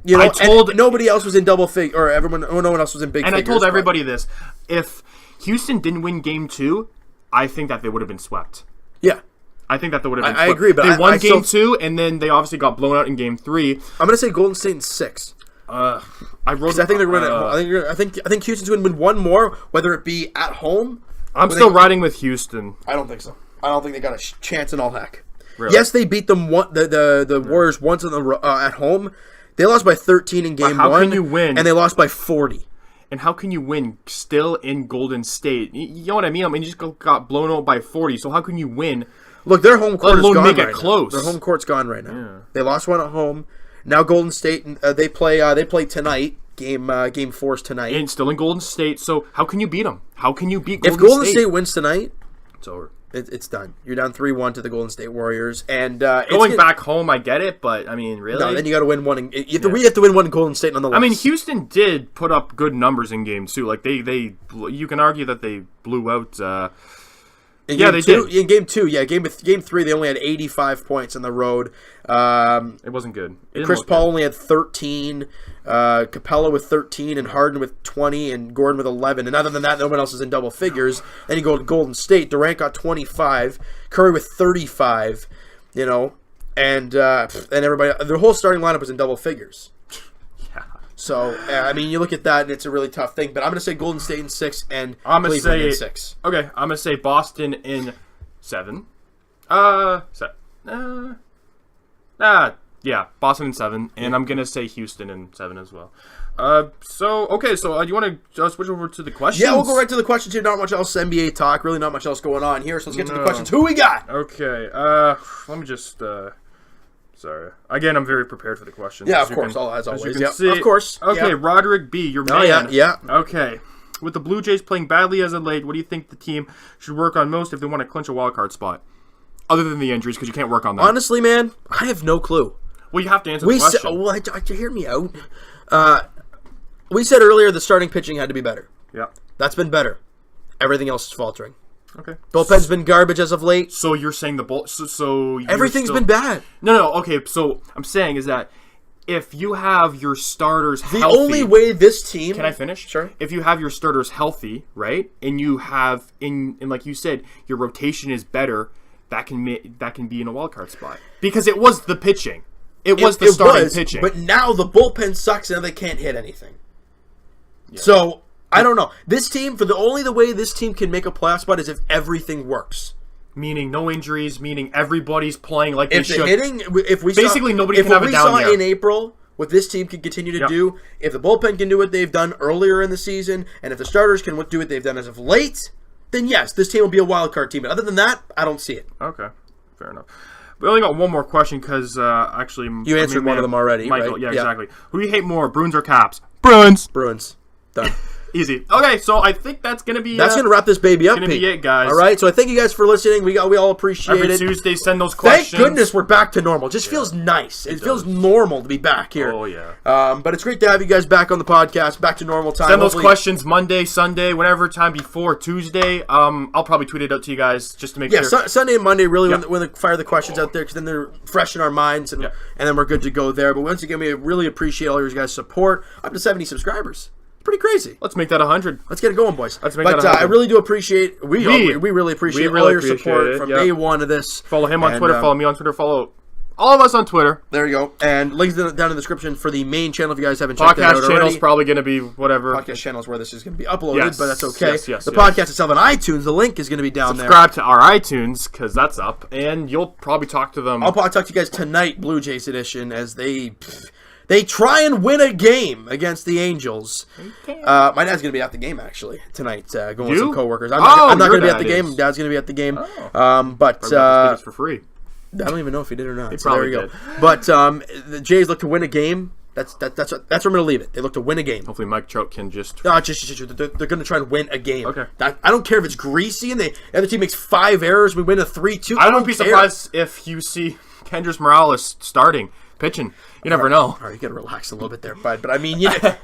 And nobody else was in double figure, or no one else was in big figures. And I told everybody this: if Houston didn't win Game 2, I think that they would have been swept. Yeah, I think that they would have been swept. I agree, but they won Game 2, and then they obviously got blown out in Game 3. I'm going to say Golden State in 6. I think they're going to. I think Houston's going to win one more, whether it be at home. I'm still riding with Houston. I don't think so. I don't think they got a chance in all heck. Really? Yes, they beat them the Warriors once at home. They lost by 13 in Game 1. How can you win? And they lost by 40. And how can you win still in Golden State? You know what I mean? You just got blown out by 40. So how can you win? Look, their home court is gone make right it close. Now. Their home court's gone right now. Yeah. They lost one at home. Now Golden State, they play tonight. Game 4's tonight. And still in Golden State. So how can you beat them? How can you beat Golden State? If Golden State wins tonight, it's over. It's done. You're down 3-1 to the Golden State Warriors, and going back home, I get it, but I mean, really, no. Then you got to win one. You have to win one in Golden State nonetheless. I mean, Houston did put up good numbers in Game 2. Like you can argue that they blew out. They did. In Game 2, Game 3, they only had 85 points on the road. It wasn't good. Chris Paul only had 13. Capella with 13 and Harden with 20 and Gordon with 11. And other than that, no one else is in double figures. Then you go to Golden State. Durant got 25. Curry with 35. And everybody, their whole starting lineup was in double figures. Yeah. So I mean, you look at that and it's a really tough thing. But I'm going to say Golden State in 6 and Cleveland in 6. Okay, I'm going to say Boston in 7. Yeah, Boston in 7, and I'm gonna say Houston in 7 as well. So you want to switch over to the questions? Yeah, we'll go right to the questions here. Not much else NBA talk. Really, not much else going on here. So let's get to the questions. Who we got? Okay. Let me just. Sorry. Again, I'm very prepared for the questions. Yeah, of course. As always. Yeah, of course. Okay, yeah. Roderick B, your man. Yeah. Okay. With the Blue Jays playing badly as of late, what do you think the team should work on most if they want to clinch a wild card spot? Other than the injuries, because you can't work on that. Honestly, man, I have no clue. Well, you have to answer the question. Hear me out. We said earlier the starting pitching had to be better. Yeah. That's been better. Everything else is faltering. Okay. Bullpen's been garbage as of late. So you're saying everything's been bad. No. Okay, so I'm saying is that if you have your starters healthy... The only way this team... Can I finish? Sure. If you have your starters healthy, right, and you have, and like you said, your rotation is better, that can be in a wild card spot. Because it was the pitching. It was the starting pitching. But now the bullpen sucks and they can't hit anything. Yeah. So, I don't know. This team, the way this team can make a playoff spot is if everything works. Meaning no injuries, meaning everybody's playing like they should. Nobody can have a down year. In April, what this team can continue to do, if the bullpen can do what they've done earlier in the season, and if the starters can do what they've done as of late, then yes, this team will be a wild card team. But other than that, I don't see it. Okay, fair enough. We only got one more question because actually... You answered one of them already, Michael, right? Yeah, exactly. Who do you hate more, Bruins or Caps? Bruins. Done. Easy. Okay, so I think that's going to be... That's going to wrap this baby up, Pete. That's going to be it, guys. All right, so I thank you guys for listening. We all appreciate it. Every Tuesday, send those questions. Thank goodness we're back to normal. It just feels nice. It feels normal to be back here. Oh, yeah. But it's great to have you guys back on the podcast, back to normal time. Send those questions Monday, Sunday, whatever time before Tuesday. I'll probably tweet it out to you guys just to make sure. Yeah, Sunday and Monday, really, when they fire the questions out there, because then they're fresh in our minds, and then we're good to go there. But once again, we really appreciate all your guys' support. Up to 70 subscribers. Pretty crazy. Let's make that 100. Let's get it going, boys. Let's make that 100. I really do appreciate. We really appreciate all your support from day one of this. Follow him on Twitter. Follow me on Twitter. Follow all of us on Twitter. There you go. And links down in the description for the main channel if you guys haven't checked that out already. Podcast channel's probably going to be whatever. Podcast channel's where this is going to be uploaded, but that's okay. Yes, the podcast itself on iTunes, the link is going to be down there. Subscribe to our iTunes because that's up, and you'll probably talk to them. I'll probably talk to you guys tonight, Blue Jays edition, as they try and win a game against the Angels. My dad's going to be at the game, actually, tonight, going with some coworkers. I'm not going to be at the game. Dad's going to be at the game. But for free. I don't even know if he did or not. So there you go. But the Jays look to win a game That's where I'm going to leave it. They look to win a game. Hopefully Mike Trout can just... No, they're going to try and win a game. Okay. I don't care if it's greasy and the other team makes 5 errors, we win a 3-2. I wouldn't be surprised if you see Kendrys Morales starting, pitching. You never know. All right, you got to relax a little bit there, bud. But I mean,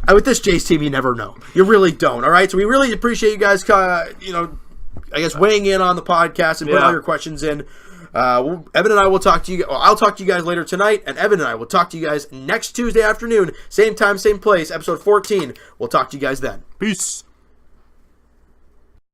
with this Jays team, you never know. You really don't. All right, so we really appreciate you guys, weighing in on the podcast and putting all your questions in. Evan and I will talk to you. Well, I'll talk to you guys later tonight, and Evan and I will talk to you guys next Tuesday afternoon, same time, same place, episode 14. We'll talk to you guys then. Peace.